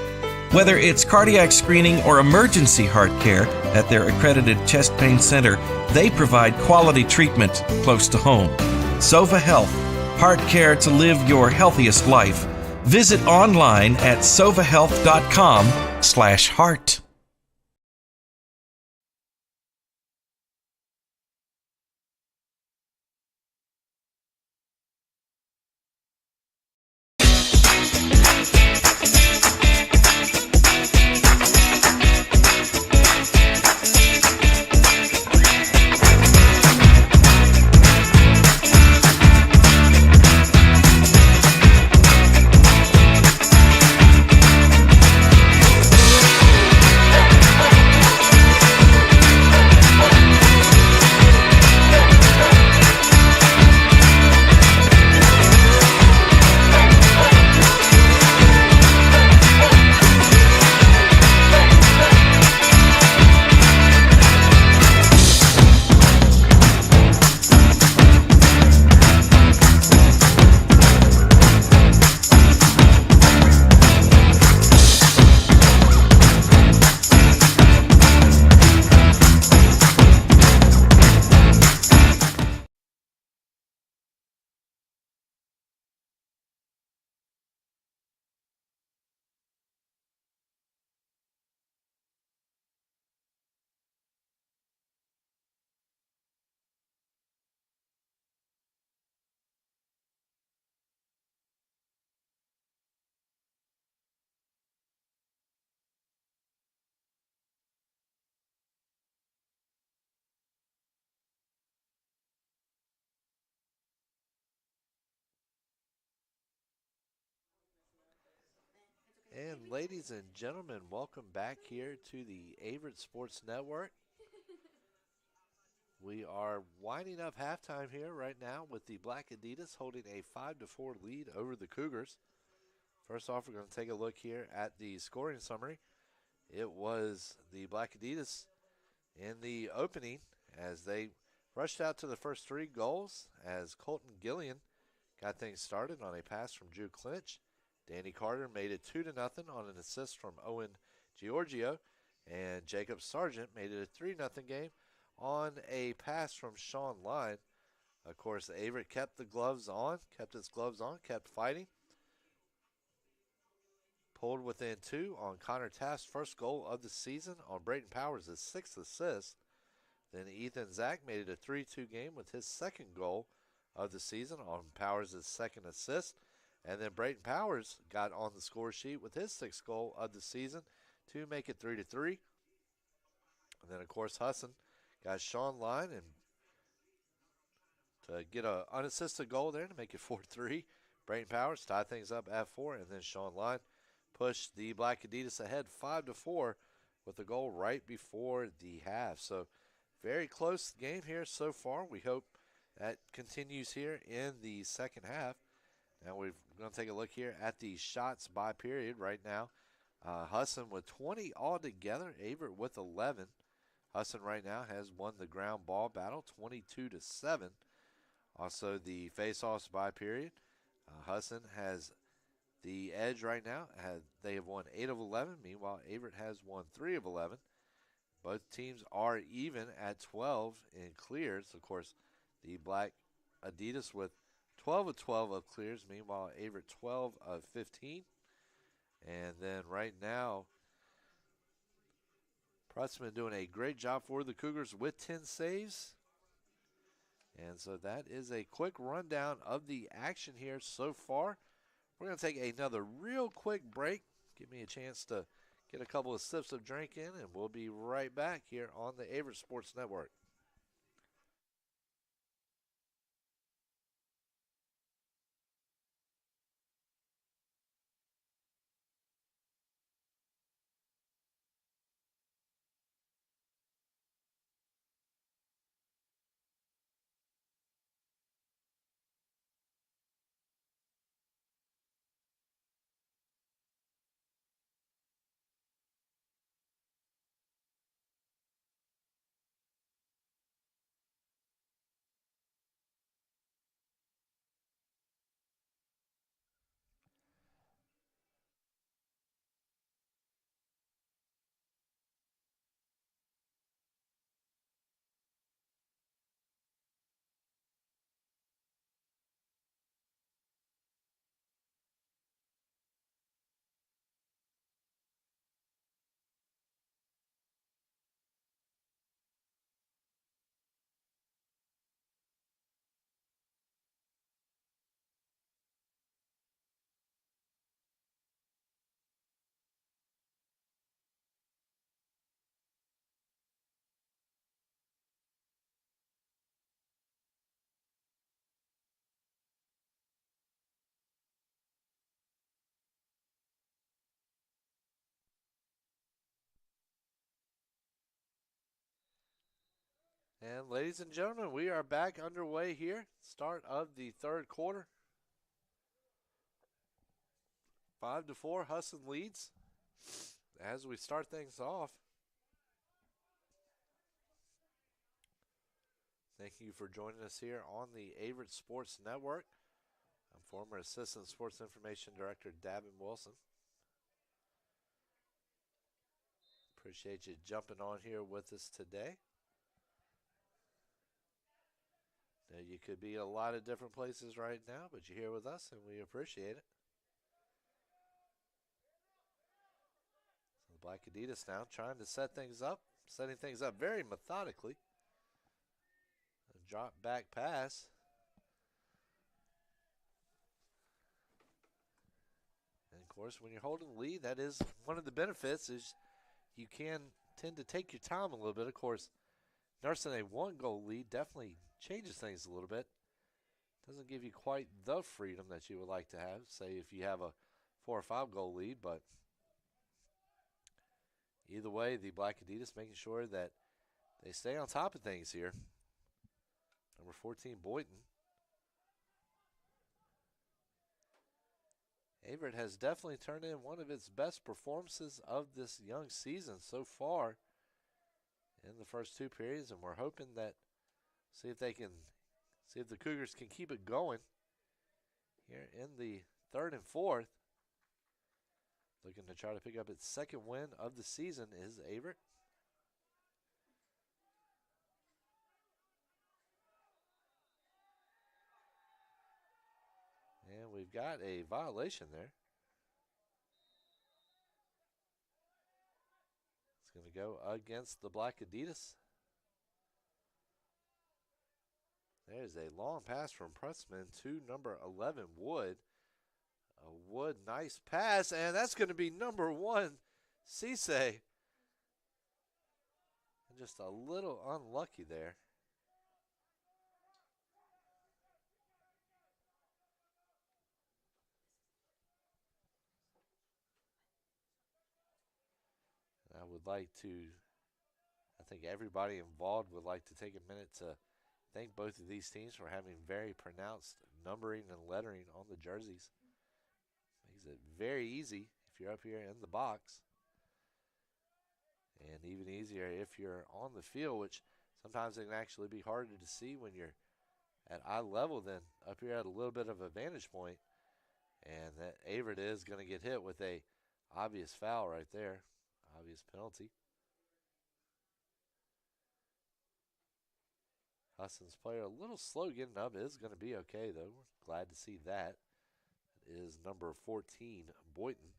Whether it's cardiac screening or emergency heart care at their accredited chest pain center, they provide quality treatment close to home. Sova Health, heart care to live your healthiest life. Visit online at sovahealth.com/heart. And ladies and gentlemen, welcome back here to the Averett Sports Network. We are winding up halftime here right now with the Black Adidas holding a 5-4 lead over the Cougars. First off, we're going to take a look here at the scoring summary. It was the Black Adidas in the opening as they rushed out to the first 3 goals as Colton Gillian got things started on a pass from Drew Clinch. Danny Carter made it 2-0 on an assist from Owen Giorgio, and Jacob Sargent made it a 3-0 game on a pass from Sean Line. Of course, Averett kept his gloves on, kept fighting. Pulled within 2 on Connor Taft's first goal of the season on Brayton Powers' 6th assist. Then Ethan Zach made it a 3-2 game with his second goal of the season on Powers' second assist. And then Brayton Powers got on the score sheet with his 6th goal of the season to make it 3-3. And then, of course, Husson got Sean Line and to get an unassisted goal there to make it 4-3. Brayton Powers tied things up at 4, and then Sean Line pushed the Black Adidas ahead 5-4 with a goal right before the half. So very close game here so far. We hope that continues here in the second half. Now we're going to take a look here at the shots by period right now. Husson with 20 altogether, Averett with 11. Husson right now has won the ground ball battle 22-7. Also the face-offs by period. Husson has the edge right now. They have won 8 of 11. Meanwhile, Averett has won 3 of 11. Both teams are even at 12 in clears. Of course, the Black Adidas with 12 of 12 of clears. Meanwhile, Averett 12 of 15. And then right now, Prutzman doing a great job for the Cougars with 10 saves. And so that is a quick rundown of the action here so far. We're going to take another real quick break. Give me a chance to get a couple of sips of drink in, and we'll be right back here on the Averett Sports Network. And ladies and gentlemen, we are back underway here. Start of the third quarter. 5-4, Husson leads. As we start things off, thank you for joining us here on the Averett Sports Network. I'm former Assistant Sports Information Director Davin Wilson. Appreciate you jumping on here with us today. Now, you could be a lot of different places right now, but you're here with us, and we appreciate it. So the Black Adidas now trying to setting things up very methodically. A drop back pass. And of course, when you're holding the lead, that is one of the benefits is you can tend to take your time a little bit. Of course, nursing a one-goal lead definitely changes things a little bit. Doesn't give you quite the freedom that you would like to have, say if you have a 4 or 5 goal lead, but either way, the Black Adidas making sure that they stay on top of things here. Number 14, Boynton. Averett has definitely turned in one of its best performances of this young season so far in the first 2 periods, and we're hoping that see if the Cougars can keep it going here in the third and fourth. Looking to try to pick up its second win of the season is Averett. And we've got a violation there. It's going to go against the Black Adidas. There's a long pass from Pressman to number 11, Wood. A Wood, nice pass, and that's going to be number 1, Cisse. Just a little unlucky there. I think everybody involved would like to take a minute to thank both of these teams for having very pronounced numbering and lettering on the jerseys. Makes it very easy if you're up here in the box. And even easier if you're on the field, which sometimes it can actually be harder to see when you're at eye level than up here at a little bit of a vantage point. And that Averett is going to get hit with a obvious foul right there. Obvious penalty. Husson's player a little slow getting up. It is going to be okay, though. We're glad to see that. It is number 14, Boynton.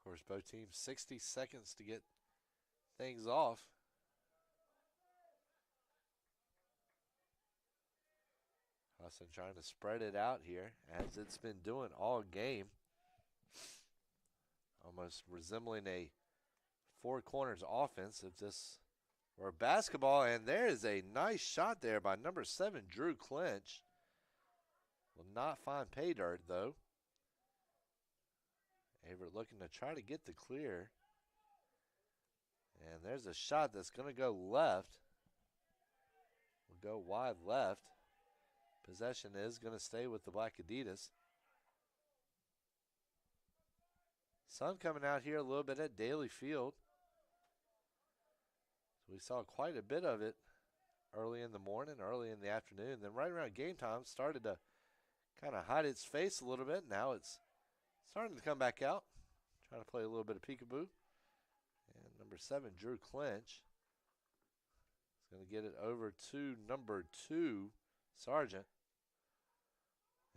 Of course, both teams 60 seconds to get things off. Husson trying to spread it out here as it's been doing all game. Almost resembling a four corners offense if this were basketball. And there is a nice shot there by number 7, Drew Clinch. Will not find pay dirt, though. Averett looking to try to get the clear. And there's a shot that's going to go left. Will go wide left. Possession is going to stay with the Black Adidas. Sun coming out here a little bit at Daly Field. So we saw quite a bit of it early in the morning, early in the afternoon. Then right around game time started to kind of hide its face a little bit. Now it's starting to come back out. Trying to play a little bit of peekaboo. And number 7, Drew Clinch, is going to get it over to number 2, Sargent.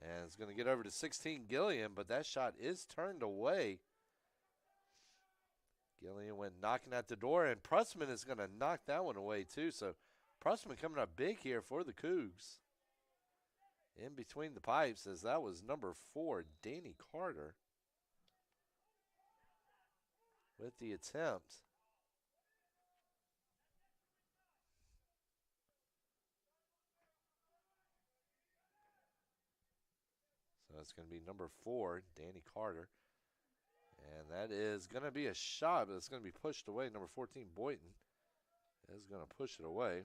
And it's going to get over to 16, Gilliam, but that shot is turned away. Gilliam went knocking at the door, and Pressman is going to knock that one away too. So Pressman coming up big here for the Cougs. In between the pipes, as that was number 4, Danny Carter. with the attempt. So it's going to be number 4, Danny Carter. And that is going to be a shot, but it's going to be pushed away. Number 14, Boynton, is going to push it away.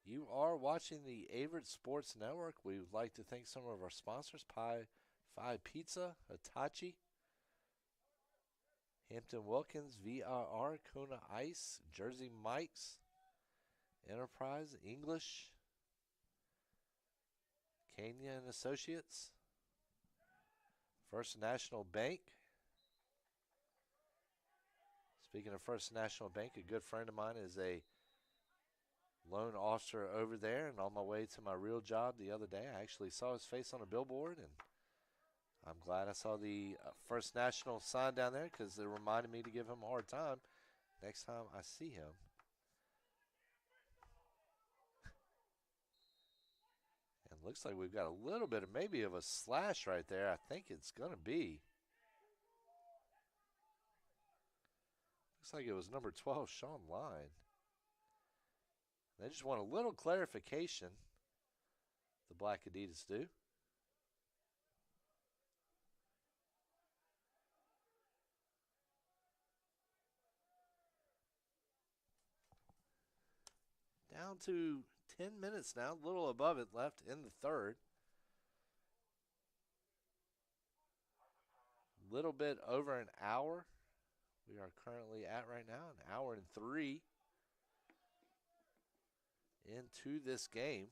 You are watching the Averett Sports Network. We would like to thank some of our sponsors, Pie 5 Pizza, Hitachi, Hampton Wilkins, VRR, Kona Ice, Jersey Mike's, Enterprise, English, Kenya and Associates, First National Bank. Speaking of First National Bank, a good friend of mine is a loan officer over there, and on my way to my real job the other day, I actually saw his face on a billboard, and I'm glad I saw the First National sign down there because it reminded me to give him a hard time next time I see him. And looks like we've got a little bit of maybe of a slash right there. I think it's going to be. Looks like it was number 12, Sean Line. They just want a little clarification, the Black Adidas do. Down to 10 minutes now, a little above it left in the third. A little bit over an hour we are currently at right now, an hour and 3 into this game.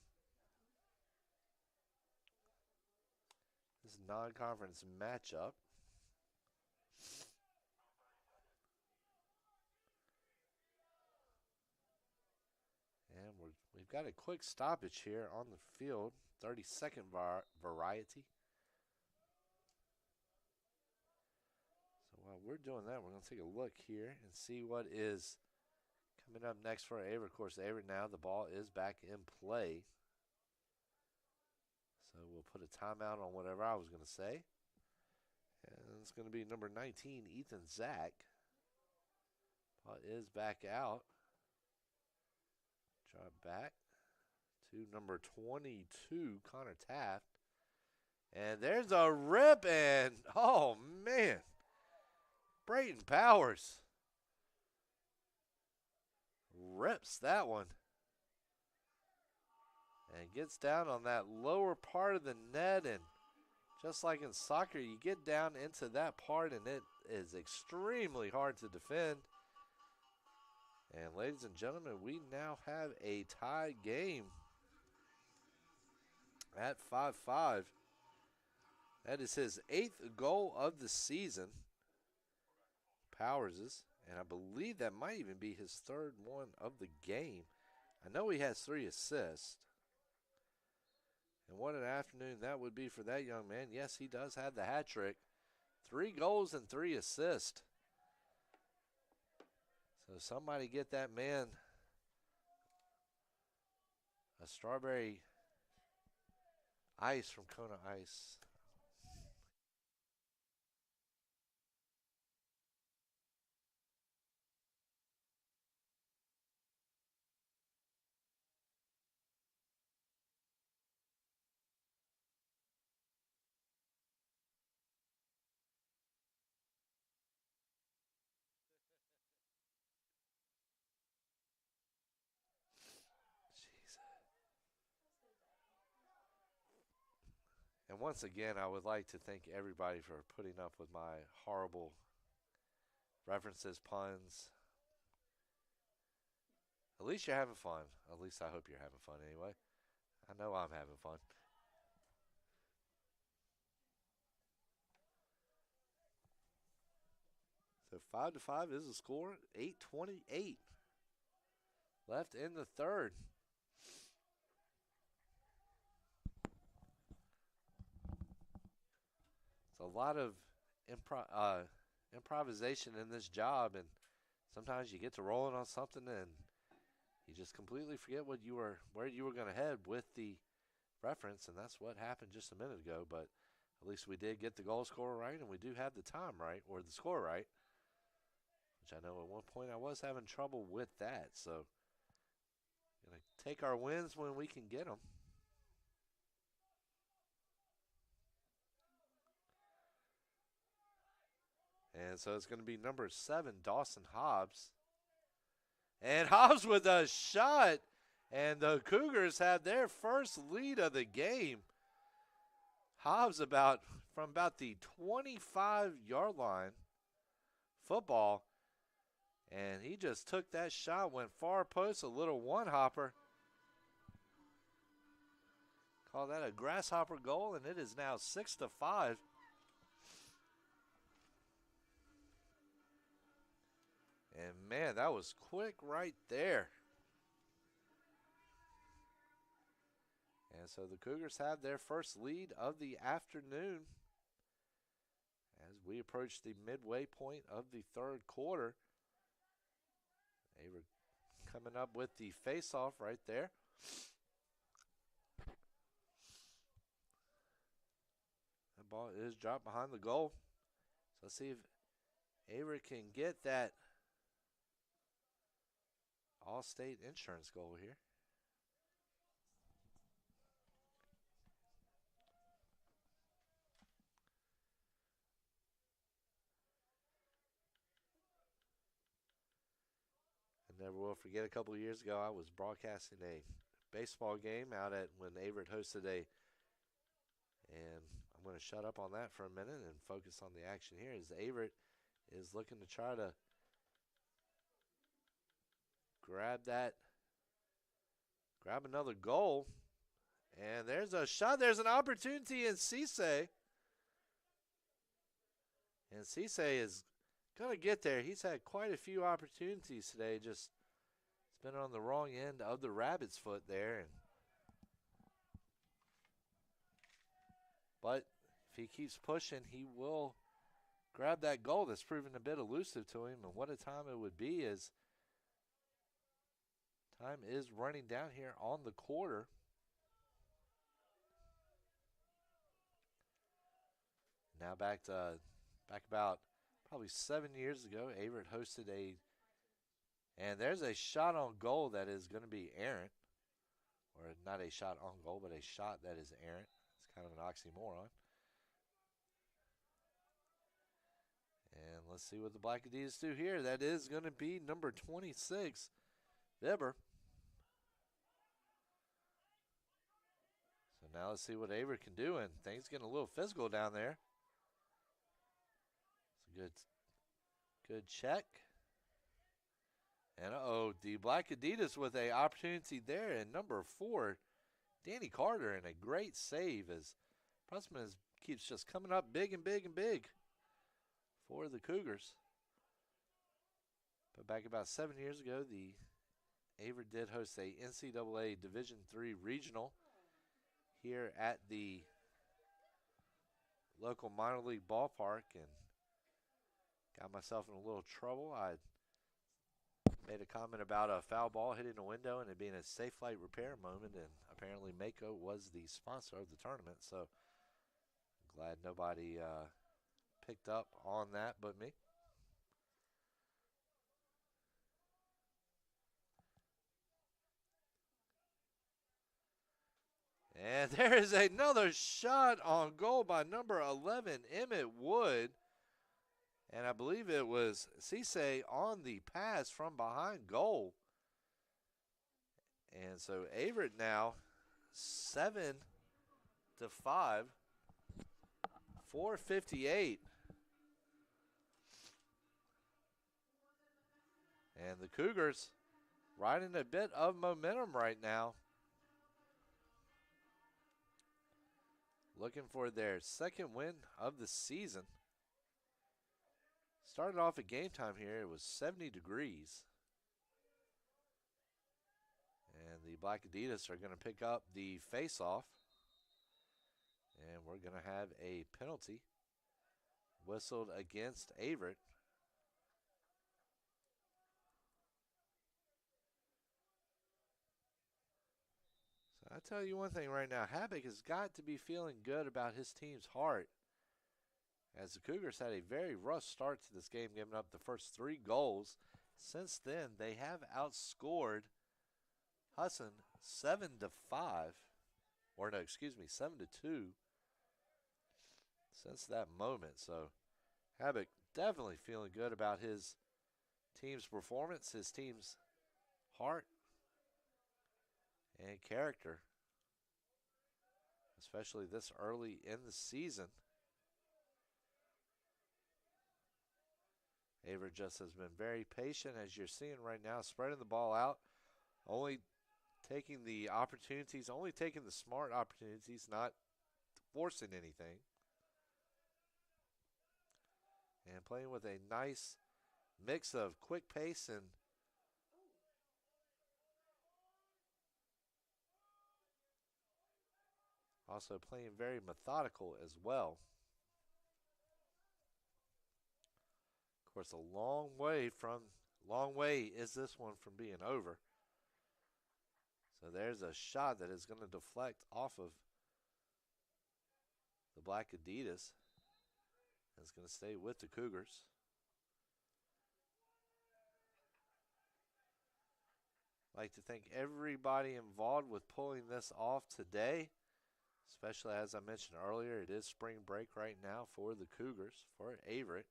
This non-conference matchup. And we've got a quick stoppage here on the field, 30-second variety. So while we're doing that, we're going to take a look here and see what is coming up next for Averett. Of course, Averett now, the ball is back in play. So we'll put a timeout on whatever I was going to say. And it's going to be number 19, Ethan Zach. Ball is back out. Drop back to number 22, Connor Taft. And there's a rip, and oh, man. Brayton Powers rips that one. And gets down on that lower part of the net, and just like in soccer, you get down into that part, and it is extremely hard to defend. And ladies and gentlemen, we now have a tie game at 5-5. That is his 8th goal of the season, Powers's, and I believe that might even be his 3rd one of the game. I know he has 3 assists. And what an afternoon that would be for that young man. Yes, he does have the hat trick. 3 goals and 3 assists. So somebody get that man a strawberry ice from Kona Ice. And once again, I would like to thank everybody for putting up with my horrible references, puns. At least you're having fun. At least I hope you're having fun anyway. I know I'm having fun. So 5-5 is the score. 8:28 left in the third. It's a lot of improvisation in this job, and sometimes you get to rolling on something and you just completely forget where you were going to head with the reference, and that's what happened just a minute ago. But at least we did get the goal scorer right, and we do have the time right, or the score right, which I know at one point I was having trouble with that. So, going to take our wins when we can get them. And so it's going to be number 7, Dawson Hobbs. And Hobbs with a shot. And the Cougars have their first lead of the game. Hobbs from about the 25-yard line. Football. And he just took that shot, went far post, a little one-hopper. Call that a grasshopper goal, and it is now 6-5. And, man, that was quick right there. And so the Cougars have their first lead of the afternoon as we approach the midway point of the third quarter. They were coming up with the face-off right there. The ball is dropped behind the goal. So let's see if Averett can get that All-State insurance goal here. I never will forget, a couple of years ago, I was broadcasting a baseball game out at when Averett hosted and I'm going to shut up on that for a minute and focus on the action here as Averett is looking to try to grab another goal. And there's a shot. There's an opportunity in Cisse. And Cisse is going to get there. He's had quite a few opportunities today. Just it's been on the wrong end of the rabbit's foot there. But if he keeps pushing, he will grab that goal that's proven a bit elusive to him. And what a time it would be as time is running down here on the quarter. Now back about probably 7 years ago, Averett hosted and there's a shot on goal that is going to be errant. Or not a shot on goal, but a shot that is errant. It's kind of an oxymoron. And let's see what the Black Adidas do here. That is going to be number 26, Vibber. So now let's see what Averett can do, and things getting a little physical down there. It's a good check. And the Black Adidas with an opportunity there, and number 4, Danny Carter, and a great save as Pressman keeps just coming up big and big and big for the Cougars. But back about 7 years ago, the Averett did host a NCAA Division III regional here at the local minor league ballpark, and got myself in a little trouble. I made a comment about a foul ball hitting a window and it being a safe flight repair moment, and apparently Mako was the sponsor of the tournament, so I'm glad nobody picked up on that but me. And there is another shot on goal by number 11, Emmett Wood. And I believe it was Cisse on the pass from behind goal. And so Averett now 7-5, 4:58. And the Cougars riding a bit of momentum right now. Looking for their second win of the season. Started off at game time here. It was 70 degrees. And the Black Adidas are going to pick up the face-off. And we're going to have a penalty whistled against Averett. So I'll tell you one thing right now. Habak has got to be feeling good about his team's heart, as the Cougars had a very rough start to this game, giving up the first 3 goals. Since then, they have outscored Husson 7-5, or no, excuse me, 7-2 since that moment. So Habak definitely feeling good about his team's performance, his team's heart and character, especially this early in the season. Averett just has been very patient, as you're seeing right now, spreading the ball out, only taking the opportunities, only taking the smart opportunities, not forcing anything. And playing with a nice mix of quick pace and also playing very methodical as well. Of course, a long way is this one from being over. So there's a shot that is going to deflect off of the black Adidas. It's going to stay with the Cougars. I'd like to thank everybody involved with pulling this off today, especially as I mentioned earlier, it is spring break right now for the Cougars, for Averett.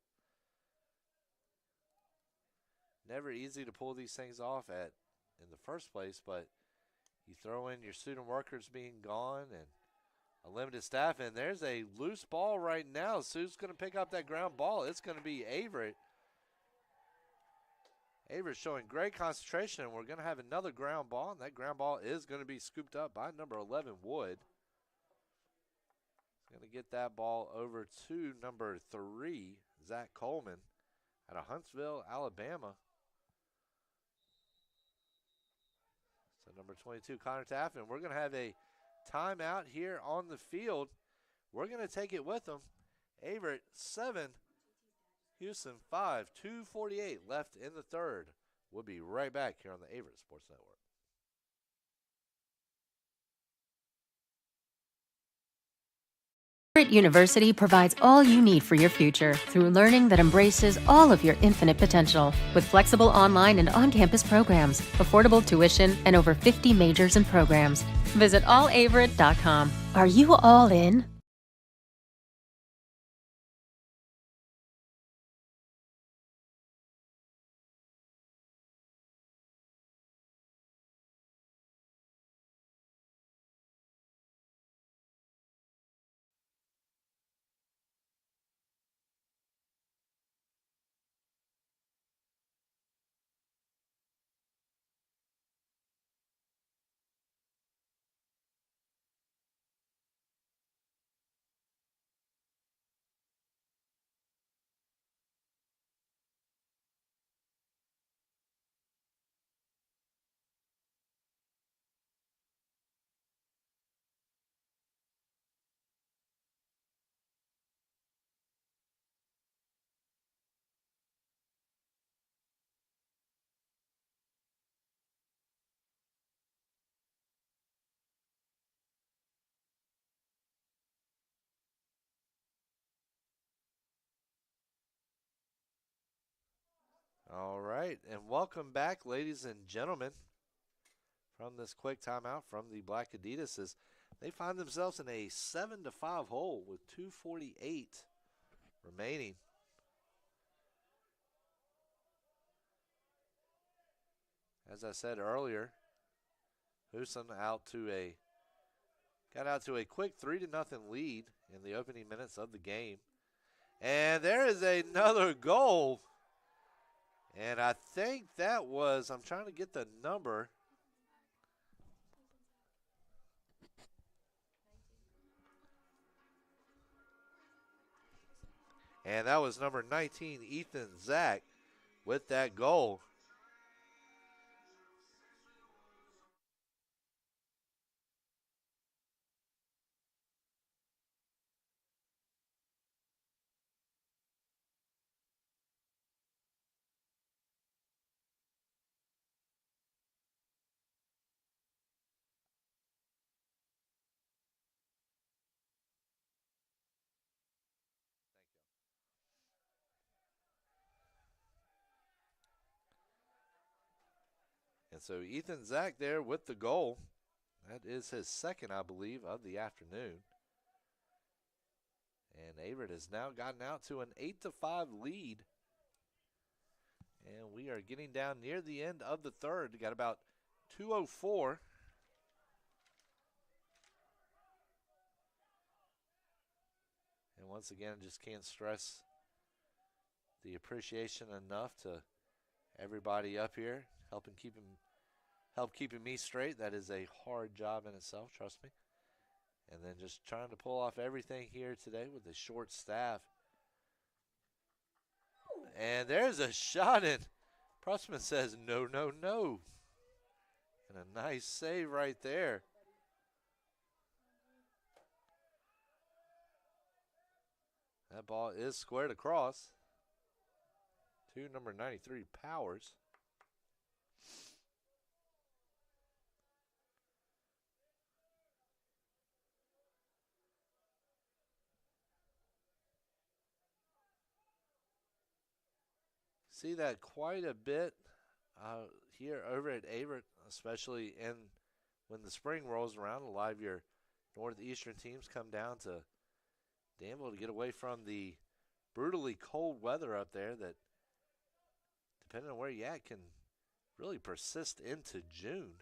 Never easy to pull these things off in the first place, but you throw in your student workers being gone and a limited staff, and there's a loose ball right now. Sue's going to pick up that ground ball. It's going to be Averett. Averett showing great concentration, and we're going to have another ground ball, and that ground ball is going to be scooped up by number 11, Wood. He's going to get that ball over to number 3, Zach Coleman, out of Huntsville, Alabama. So number 22, Connor Taft, and we're going to have a timeout here on the field. We're going to take it with them. Averett 7, Husson 5, 2:48 left in the third. We'll be right back here on the Averett Sports Network. Averett University provides all you need for your future through learning that embraces all of your infinite potential. With flexible online and on-campus programs, affordable tuition, and over 50 majors and programs. Visit allaverett.com. Are you all in? All right, and welcome back, ladies and gentlemen, from this quick timeout from the Black Adidas. As they find themselves in a 7-5 hole with 2:48 remaining. As I said earlier, Husson got out to a quick 3-0 lead in the opening minutes of the game. And there is another goal. And I think that was, I'm trying to get the number. And that was number 19, Ethan Zach, with that goal. And so Ethan Zach there with the goal. That is his second, I believe, of the afternoon. And Averett has now gotten out to an 8-5 lead. And we are getting down near the end of the third. We got about 2:04. And once again, just can't stress the appreciation enough to everybody up here help keeping me straight. That is a hard job in itself, trust me. And then just trying to pull off everything here today with a short staff. And there's a shot in. Pressman says no, no, no. And a nice save right there. That ball is squared across to number 93, Powers. See that quite a bit here over at Averett, especially when the spring rolls around. A lot of your northeastern teams come down to Danville to get away from the brutally cold weather up there that, depending on where you're at, can really persist into June.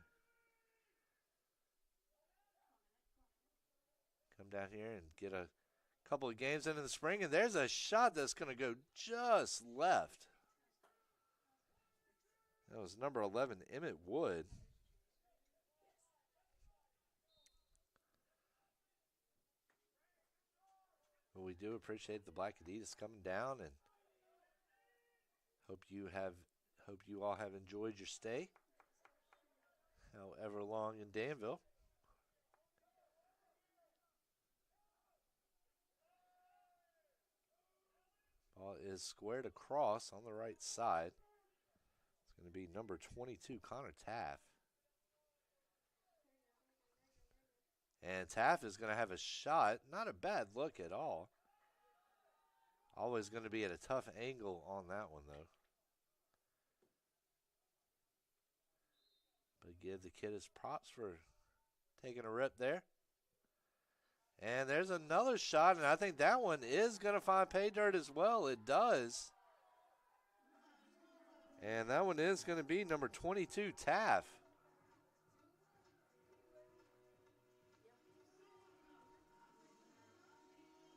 Come down here and get a couple of games into the spring, and there's a shot that's going to go just left. That was number 11, Emmett Wood. But we do appreciate the Black Adidas coming down, and hope you all have enjoyed your stay, however long in Danville. Ball is squared across on the right side. It's going to be number 22, Connor Taff. And Taff is going to have a shot. Not a bad look at all. Always going to be at a tough angle on that one, though. But give the kid his props for taking a rip there. And there's another shot, and I think that one is going to find pay dirt as well. It does. And that one is going to be number 22, Taff.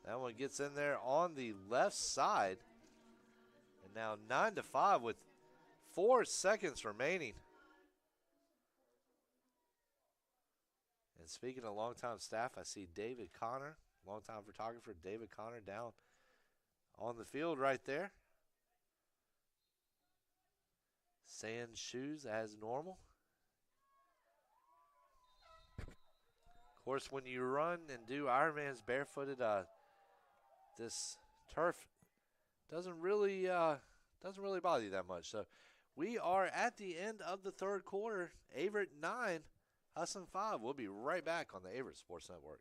That one gets in there on the left side. And now 9-5 with 4 seconds remaining. And speaking of longtime staff, I see David Connor, longtime photographer David Connor, down on the field right there. Sand shoes as normal. Of course, when you run and do Ironmans barefooted, this turf doesn't really bother you that much. So we are at the end of the third quarter. Averett 9, Husson 5. We'll be right back on the Averett Sports Network.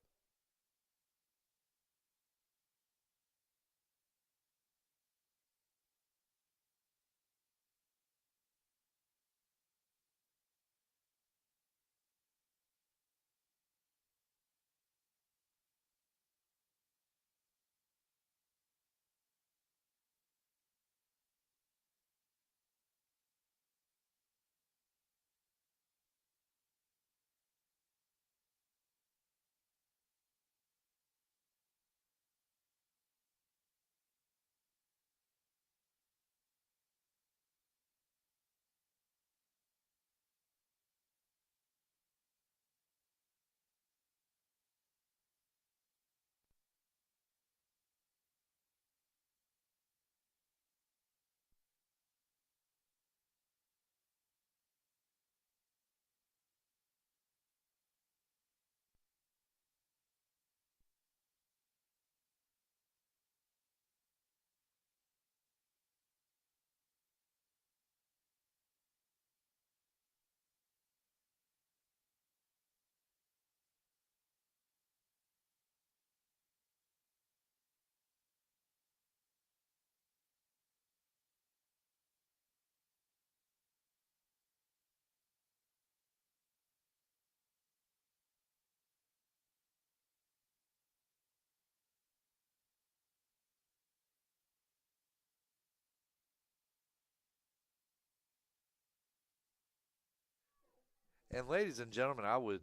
And ladies and gentlemen, I would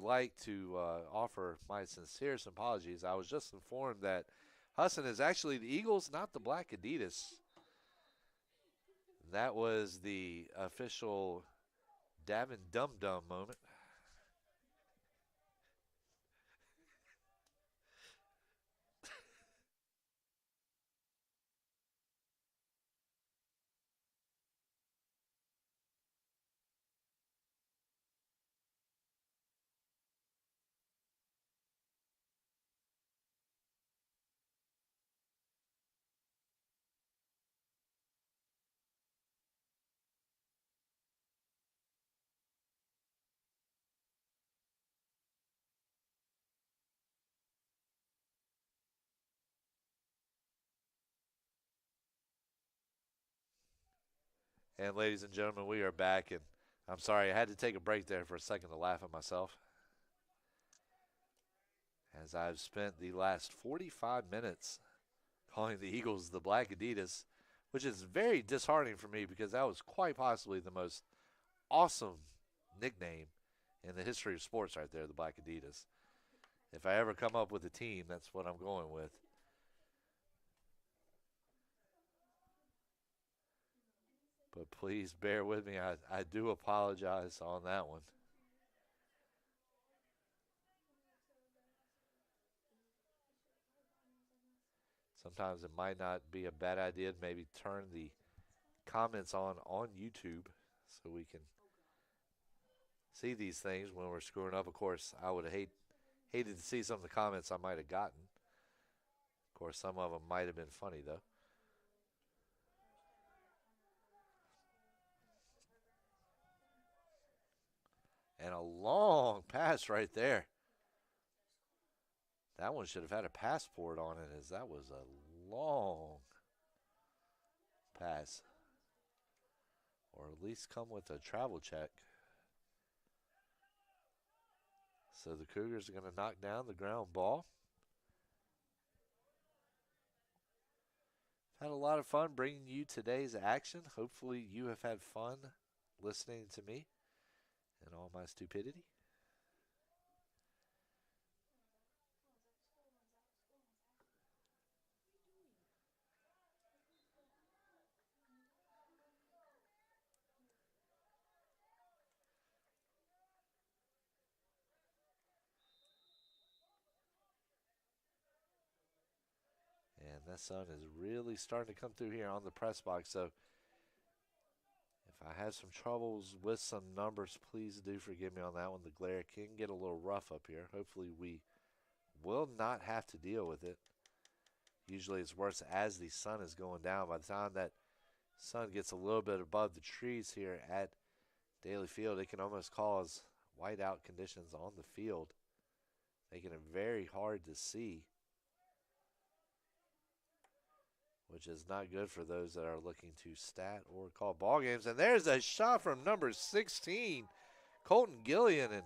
like to offer my sincerest apologies. I was just informed that Husson is actually the Eagles, not the Black Adidas. That was the official Davin Dum Dum moment. And ladies and gentlemen, we are back. And I'm sorry, I had to take a break there for a second to laugh at myself, as I've spent the last 45 minutes calling the Eagles the Black Adidas, which is very disheartening for me because that was quite possibly the most awesome nickname in the history of sports right there, the Black Adidas. If I ever come up with a team, that's what I'm going with. But please bear with me. I do apologize on that one. Sometimes it might not be a bad idea to maybe turn the comments on YouTube so we can see these things when we're screwing up. Of course, I would have hated to see some of the comments I might have gotten. Of course, some of them might have been funny, though. And a long pass right there. That one should have had a passport on it, as that was a long pass. Or at least come with a travel check. So the Cougars are going to knock down the ground ball. Had a lot of fun bringing you today's action. Hopefully you have had fun listening to me and all my stupidity. And that sun is really starting to come through here on the press box. So if I have some troubles with some numbers, please do forgive me on that one. The glare can get a little rough up here. Hopefully we will not have to deal with it. Usually it's worse as the sun is going down. By the time that sun gets a little bit above the trees here at Daly Field, it can almost cause whiteout conditions on the field, making it very hard to see, which is not good for those that are looking to stat or call ball games. And there's a shot from number 16, Colton Gillian. And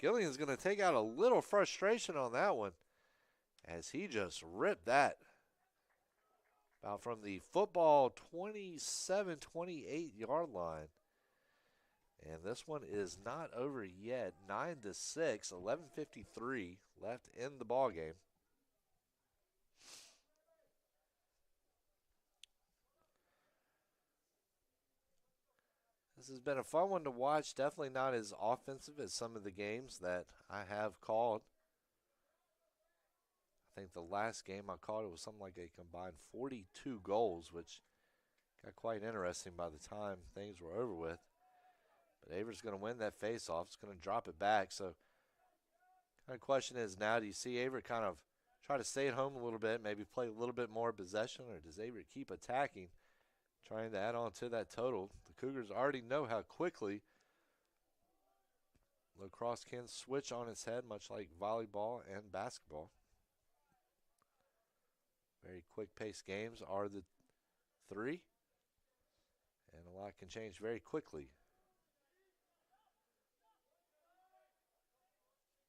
Gillian's going to take out a little frustration on that one, as he just ripped that about from the football 27, 28-yard line. And this one is not over yet. 9-6, 11:53 left in the ball game. This has been a fun one to watch. Definitely not as offensive as some of the games that I have called. I think the last game I called, it was something like a combined 42 goals, which got quite interesting by the time things were over with. But Averett's going to win that faceoff. It's going to drop it back. So kind of question is now, do you see Averett kind of try to stay at home a little bit, maybe play a little bit more possession, or does Averett keep attacking, trying to add on to that total? The Cougars already know how quickly lacrosse can switch on its head, much like volleyball and basketball. Very quick-paced games are the three, and a lot can change very quickly.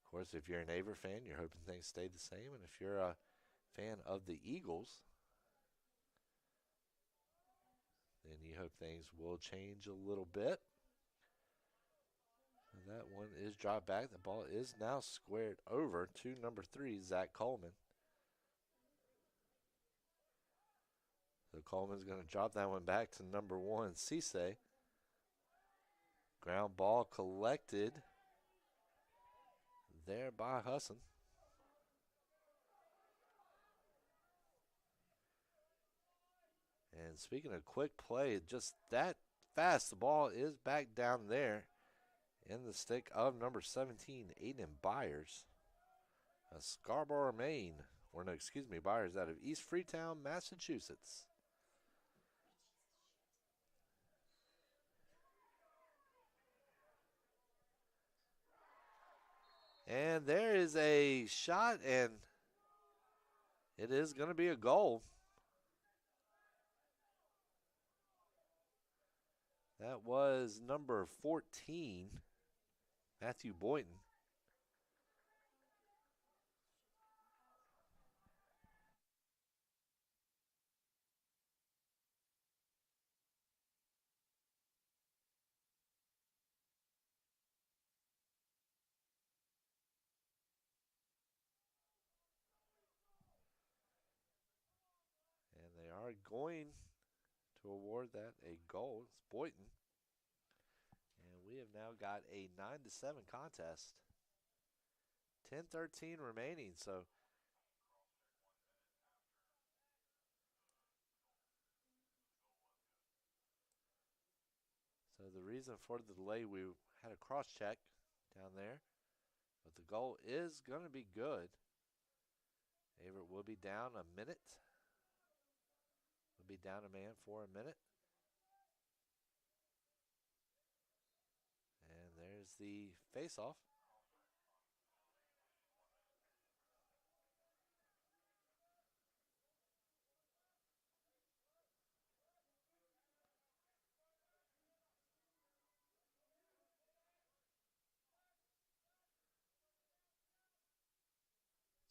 Of course, if you're an Averett fan, you're hoping things stay the same, and if you're a fan of the Eagles, then you hope things will change a little bit. That one is dropped back. The ball is now squared over to number 3, Zach Coleman. So Coleman's going to drop that one back to number 1, Cisse. Ground ball collected there by Husson. And speaking of quick play, just that fast, the ball is back down there in the stick of number 17, Aiden Byers. Scarborough, Maine. Or no, excuse me, Byers out of East Freetown, Massachusetts. And there is a shot, and it is going to be a goal. That was number 14, Matthew Boynton. And they are going to award that a goal. It's Boynton. And we have now got a 9-7 contest. 10:13 remaining, so the reason for the delay, we had a cross check down there, but the goal is going to be good. Averett will be down a minute. Will be down a man for a minute. And there's the face-off.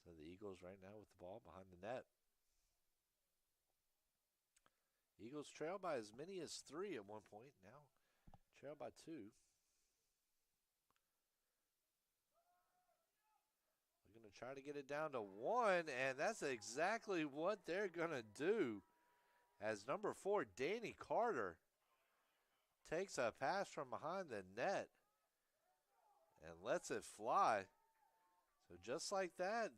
So the Eagles right now with the ball behind the net. Eagles trail by as many as 3 at one point. Now trail by 2. We're going to try to get it down to 1, and that's exactly what they're going to do. As number 4, Danny Carter, takes a pass from behind the net and lets it fly. So just like that,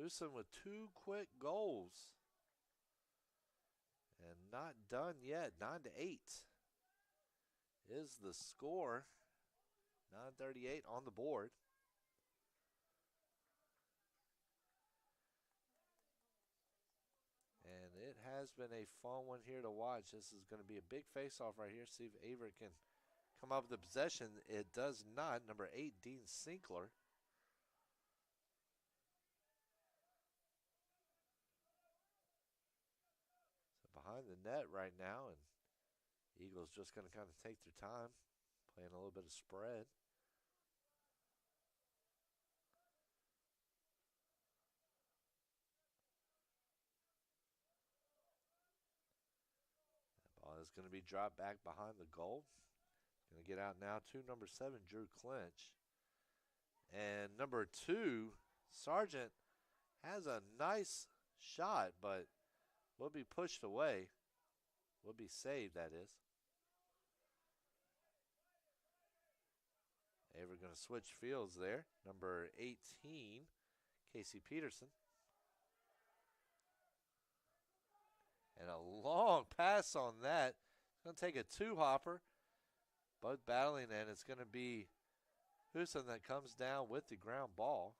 Husson with 2 quick goals. And not done yet. 9-8 is the score. 9:38 on the board. And it has been a fun one here to watch. This is going to be a big face-off right here. See if Averett can come up with the possession. It does not. Number 8, Dean Sinkler. So behind the net right now, and Eagles just going to kind of take their time, playing a little bit of spread. Ball is going to be dropped back behind the goal. Going to get out now to number 7, Drew Clinch. And number 2, Sargent, has a nice shot, but will be pushed away. Will be saved, that is. Averett going to switch fields there. Number 18, Casey Peterson. And a long pass on that. It's going to take a 2-hopper. Both battling, and it's going to be Husson that comes down with the ground ball.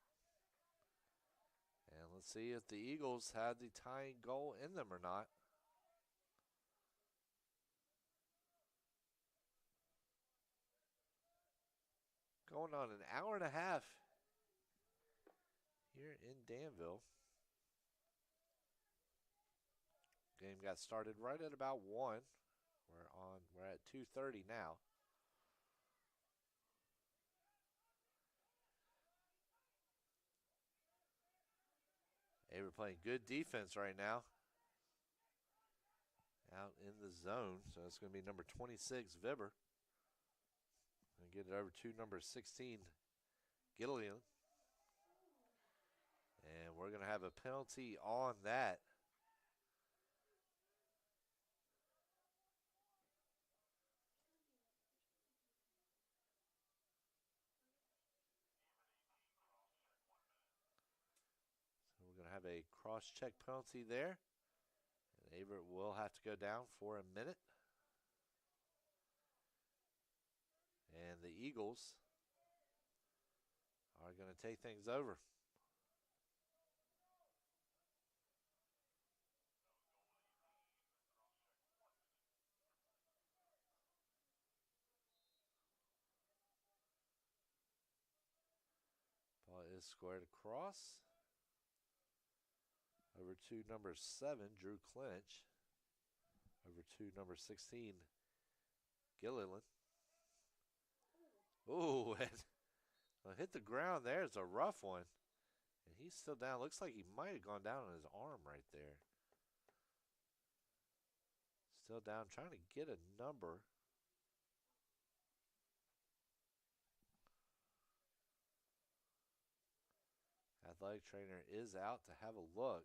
And let's see if the Eagles have the tying goal in them or not. Going on an hour and a half here in Danville. Game got started right at about 1. We're at 2:30 now. Averett playing good defense right now. Out in the zone, so it's going to be number 26, Vibber. And get it over to number 16, Gillian. And we're going to have a penalty on that. So we're going to have a cross-check penalty there. And Averett will have to go down for a minute. And the Eagles are going to take things over. Ball is squared across. Over to number 7, Drew Clinch. Over to number 16, Gilliland. Ooh, and hit the ground there. It's a rough one. And he's still down. Looks like he might have gone down on his arm right there. Still down, trying to get a number. Athletic trainer is out to have a look.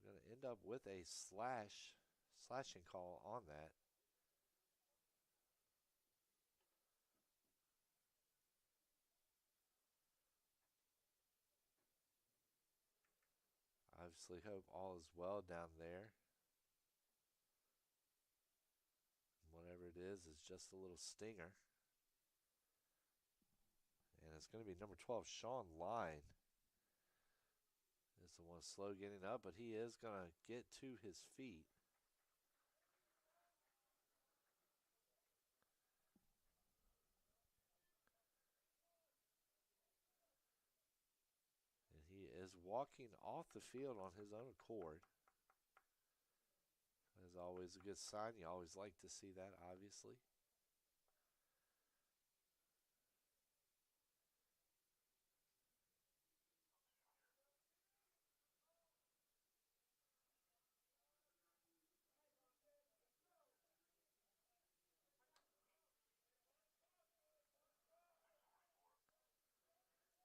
We're going to end up with a slashing call on that. Obviously hope all is well down there. Whatever it is just a little stinger. And it's going to be number 12, Sean Line. Is the one slow getting up, but he is going to get to his feet. And he is walking off the field on his own accord. That's always a good sign. You always like to see that, obviously.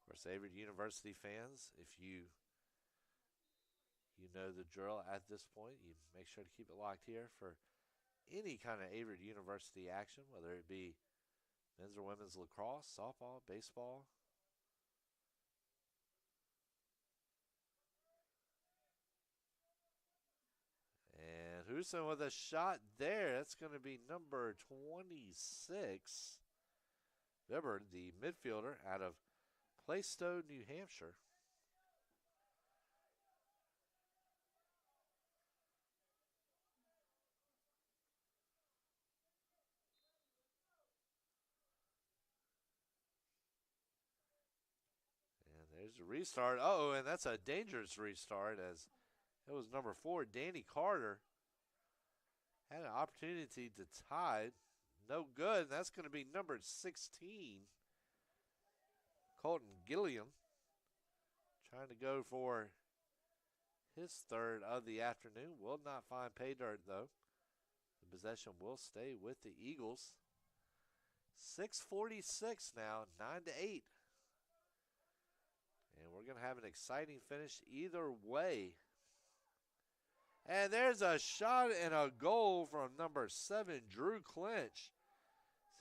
Of course, Averett University fans, if you know the drill at this point, you make sure to keep it locked here for any kind of Averett University action, whether it be men's or women's lacrosse, softball, baseball. And Husson with a shot there. That's going to be number 26, Weber, the midfielder out of Plaistow, New Hampshire. And there's a restart. Uh-oh, and that's a dangerous restart as it was number 4, Danny Carter. Had an opportunity to tie. No good. And that's going to be number 16, Colton Gilliam. Trying to go for his third of the afternoon. Will not find pay dirt, though. The possession will stay with the Eagles. 6:46 now, 9-8. And we're going to have an exciting finish either way. And there's a shot and a goal from number 7, Drew Clinch.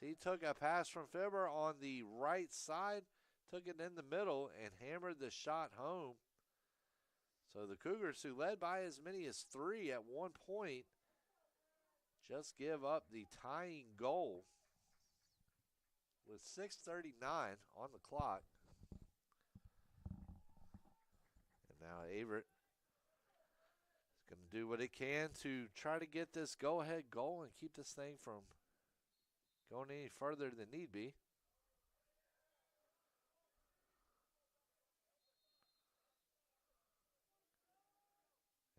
So he took a pass from Fibber on the right side, took it in the middle, and hammered the shot home. So the Cougars, who led by as many as 3 at one point, just give up the tying goal with 6:39 on the clock. And now Averett is going to do what it can to try to get this go-ahead goal and keep this thing from going any further than need be.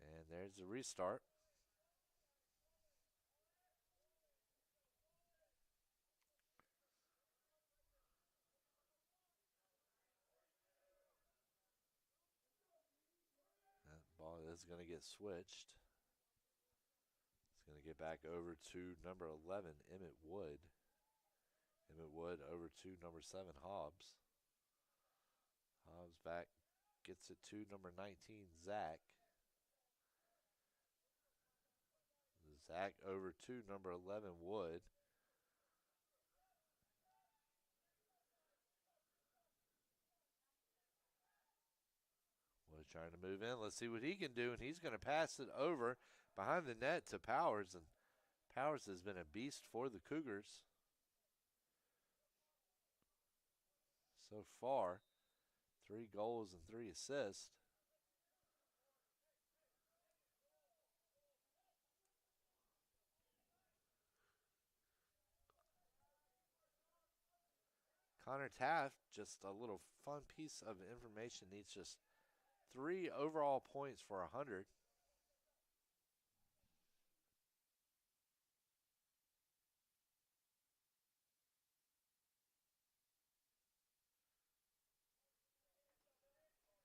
And there's the restart. That ball is going to get switched. Going to get back over to number 11, Emmett Wood. Emmett Wood over to number 7, Hobbs. Hobbs back, gets it to number 19, Zach. Zach over to number 11, Wood. Wood trying to move in. Let's see what he can do, and he's going to pass it over behind the net to Powers, and Powers has been a beast for the Cougars so far. 3 goals and 3 assists. Connor Taft, just a little fun piece of information, needs just 3 overall points for 100.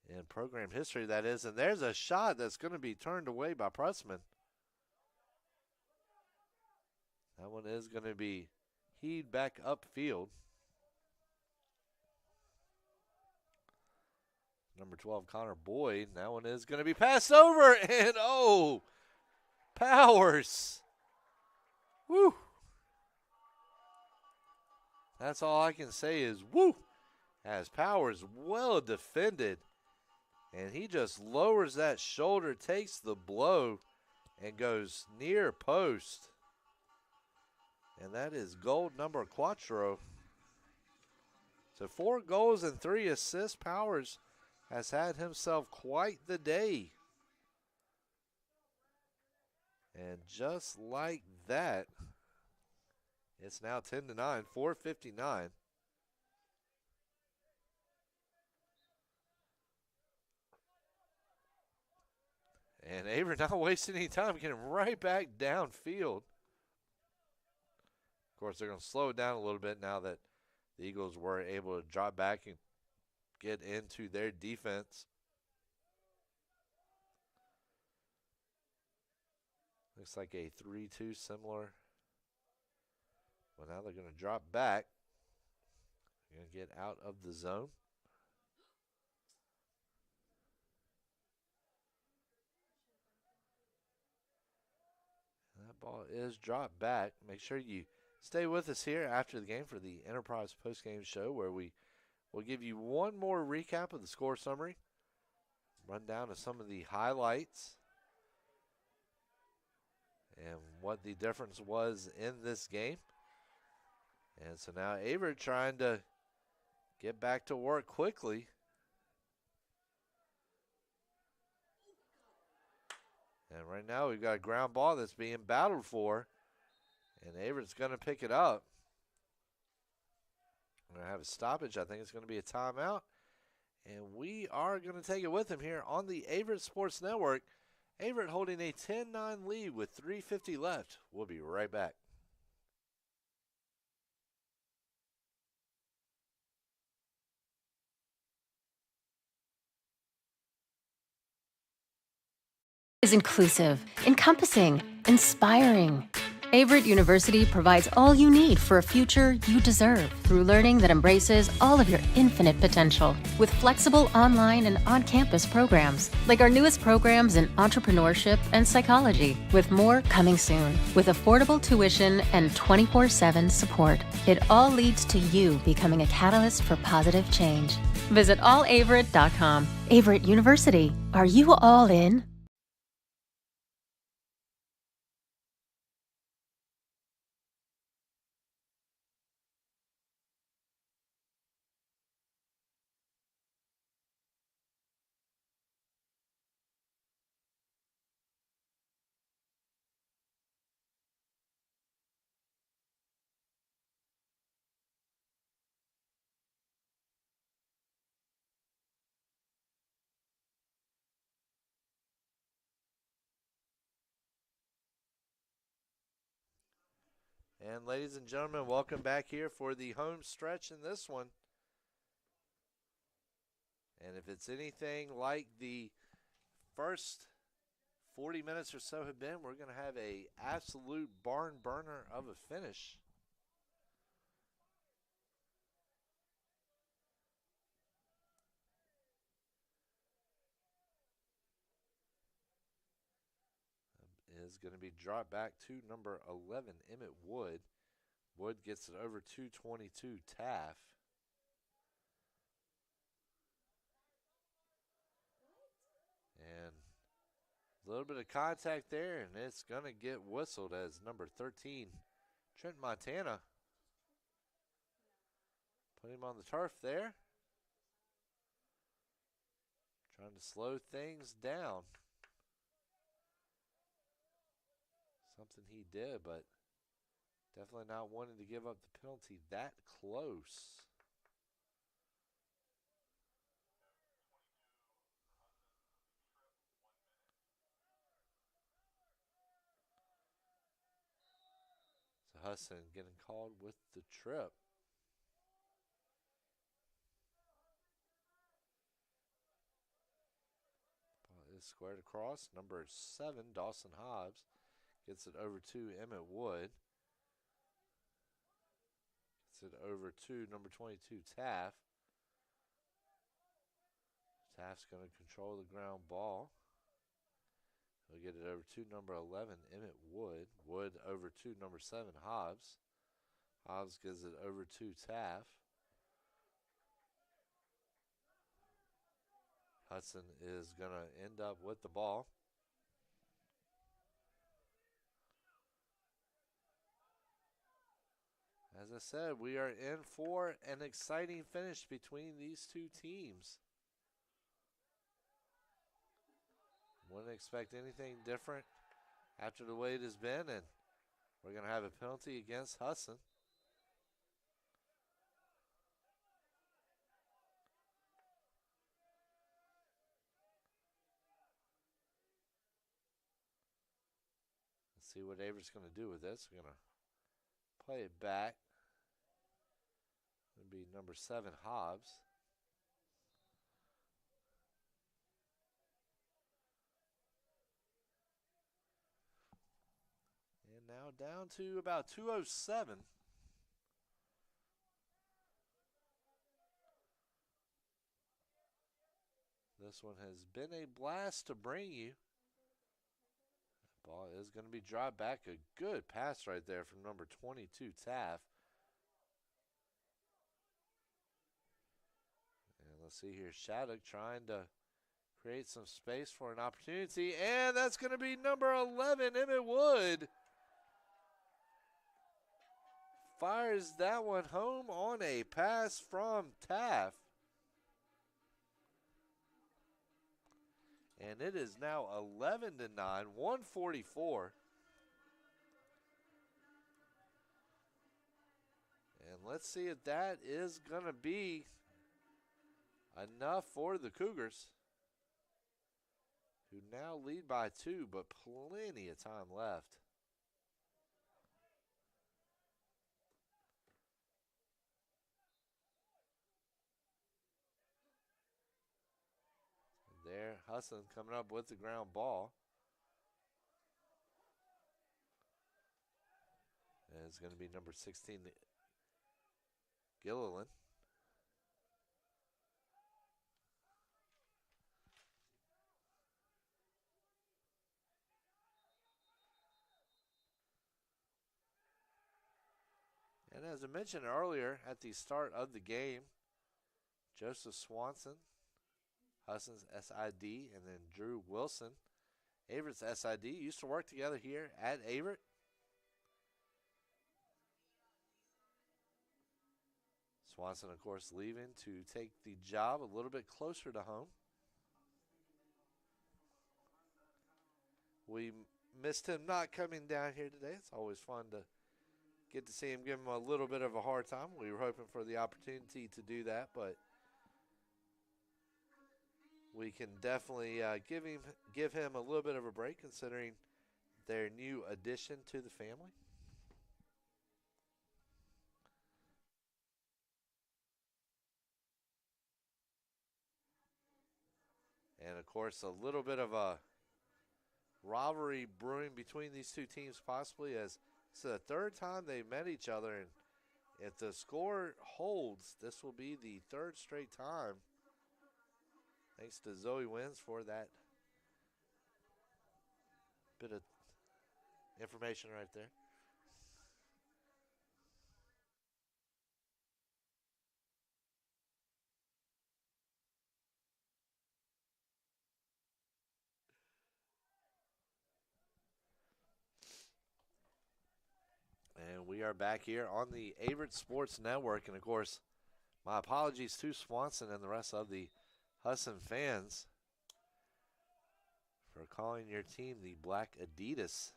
In program history, that is. And there's a shot that's going to be turned away by Pressman. That one is going to be heaved back upfield. Number 12, Connor Boyd. That one is going to be passed over. And, oh, Powers. Woo. That's all I can say is woo. As Powers well defended. And he just lowers that shoulder, takes the blow, and goes near post. And that is goal number 4. So 4 goals and 3 assists. Powers has had himself quite the day. And just like that, it's now 10-9, 4:59. And Averett not wasting any time, getting right back downfield. Of course, they're going to slow it down a little bit now that the Eagles were able to drop back and get into their defense. Looks like a 3-2 similar. Well, now they're going to drop back. They're going to get out of the zone. That ball is dropped back. Make sure you stay with us here after the game for the Enterprise postgame show, where we will give you one more recap of the score summary, run down to some of the highlights, and what the difference was in this game. And so now Averett trying to get back to work quickly. And right now we've got a ground ball that's being battled for. And Averett's going to pick it up. We're going to have a stoppage. I think it's going to be a timeout. And we are going to take it with him here on the Averett Sports Network. Averett holding a 10-9 lead with 3:50 left. We'll be right back. Is inclusive, encompassing, inspiring. Averett University provides all you need for a future you deserve through learning that embraces all of your infinite potential with flexible online and on-campus programs, like our newest programs in entrepreneurship and psychology, with more coming soon, with affordable tuition and 24/7 support. It all leads to you becoming a catalyst for positive change. Visit allaverett.com. Averett University. Are you all in? And ladies and gentlemen, welcome back here for the home stretch in this one. And if it's anything like the first 40 minutes or so have been. We're going to have a absolute barn burner of a finish. Is going to be dropped back to number 11, Emmett Wood. Wood gets it over to 22, Taff. And a little bit of contact there, and it's going to get whistled as number 13, Trent Montana. Put him on the turf there. Trying to slow things down. Something he did, but definitely not wanting to give up the penalty that close. So Husson getting called with the trip. Ball is squared across. Number 7, Dawson Hobbs, gets it over to Emmett Wood. Gets it over to number 22, Taff. Taff's going to control the ground ball. He'll get it over to number 11, Emmett Wood. Wood over to number 7, Hobbs. Hobbs gives it over to Taff. Hudson is going to end up with the ball. As I said, we are in for an exciting finish between these two teams. Wouldn't expect anything different after the way it has been, and we're going to have a penalty against Husson. Let's see what Averett's going to do with this. We're going to play it back. It'll be number 7, Hobbs. And now down to about 2:07. This one has been a blast to bring you. Ball is going to be dropped back. A good pass right there from number 22, Taff. And let's see here, Shattuck trying to create some space for an opportunity. And that's going to be number 11, Emmett Wood. Fires that one home on a pass from Taff. And it is now 11-9, 144. And let's see if that is going to be enough for the Cougars, who now lead by 2, but plenty of time left. There, Husson coming up with the ground ball. And it's going to be number 16, Gilliland. And as I mentioned earlier at the start of the game, Joseph Swanson, Husson's SID, and then Drew Wilson, Averett's SID, used to work together here at Averett. Swanson, of course, leaving to take the job a little bit closer to home. We missed him not coming down here today. It's always fun to get to see him, give him a little bit of a hard time. We were hoping for the opportunity to do that, but we can definitely give him a little bit of a break, considering their new addition to the family. And of course, a little bit of a rivalry brewing between these two teams possibly, as it's the third time they've met each other, and if the score holds, this will be the third straight time. Thanks to Zoe Wins for that bit of information right there. And we are back here on the Averett Sports Network. And, of course, my apologies to Swanson and the rest of the Husson fans for calling your team the Black Adidas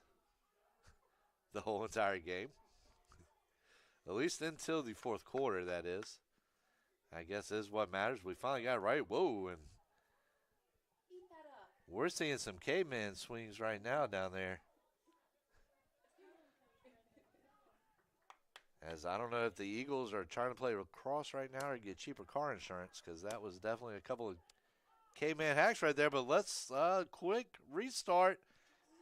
the whole entire game. At least until the fourth quarter, that is. I guess is what matters. We finally got it right. Whoa, and we're seeing some caveman swings right now down there. As I don't know if the Eagles are trying to play lacrosse right now or get cheaper car insurance, because that was definitely a couple of caveman hacks right there. But let's quick restart.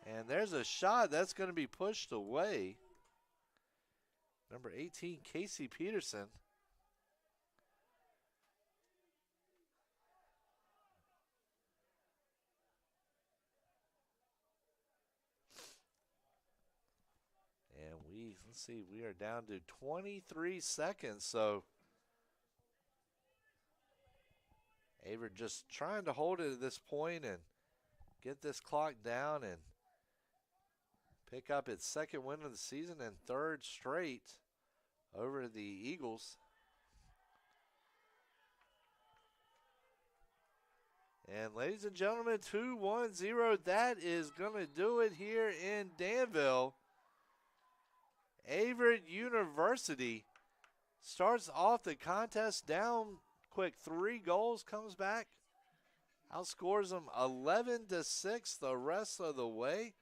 And there's a shot that's going to be pushed away. Number 18, Casey Peterson. And let's see, we are down to 23 seconds. So Averett just trying to hold it at this point and get this clock down and pick up its second win of the season and third straight over the Eagles. And ladies and gentlemen, 2-1-0. That is going to do it here in Danville. Averett University starts off the contest down quick 3 goals, comes back, outscores them 11-6 the rest of the way.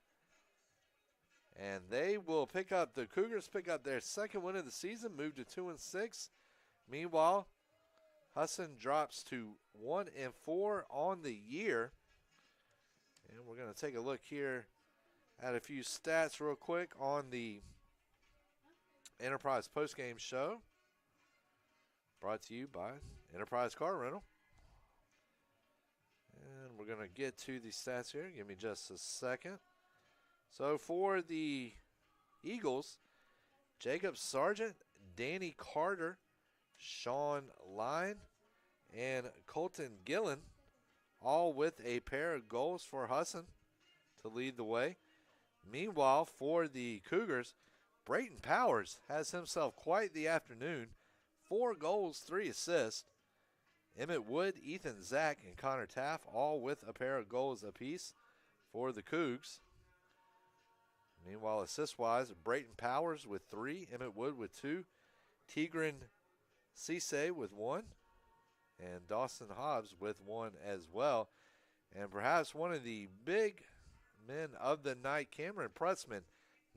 And they will the Cougars pick up their second win of the season, move to 2-6. Meanwhile, Husson drops to 1-4 on the year. And we're going to take a look here at a few stats real quick on the Enterprise postgame show. Brought to you by Enterprise Car Rental. And we're going to get to the stats here. Give me just a second. So for the Eagles, Jacob Sargent, Danny Carter, Sean Line, and Colton Gillen, all with a pair of goals for Husson to lead the way. Meanwhile, for the Cougars, Brayton Powers has himself quite the afternoon. 4 goals, 3 assists. Emmett Wood, Ethan Zach, and Connor Taff, all with a pair of goals apiece for the Cougs. Meanwhile, assist-wise, Brayton Powers with 3, Emmett Wood with 2, Tigran Cisse with 1, and Dawson Hobbs with 1 as well. And perhaps one of the big men of the night, Cameron Pressman,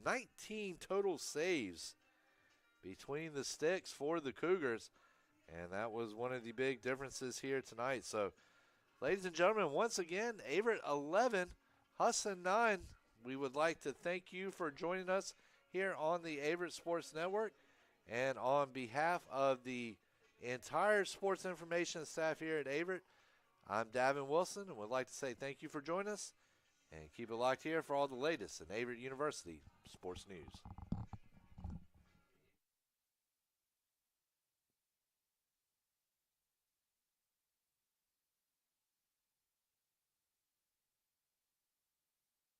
19 total saves between the sticks for the Cougars. And that was one of the big differences here tonight. So, ladies and gentlemen, once again, Averett 11, Husson 9. We would like to thank you for joining us here on the Averett Sports Network. And on behalf of the entire sports information staff here at Averett, I'm Davin Wilson, and would like to say thank you for joining us. And keep it locked here for all the latest in Averett University sports news.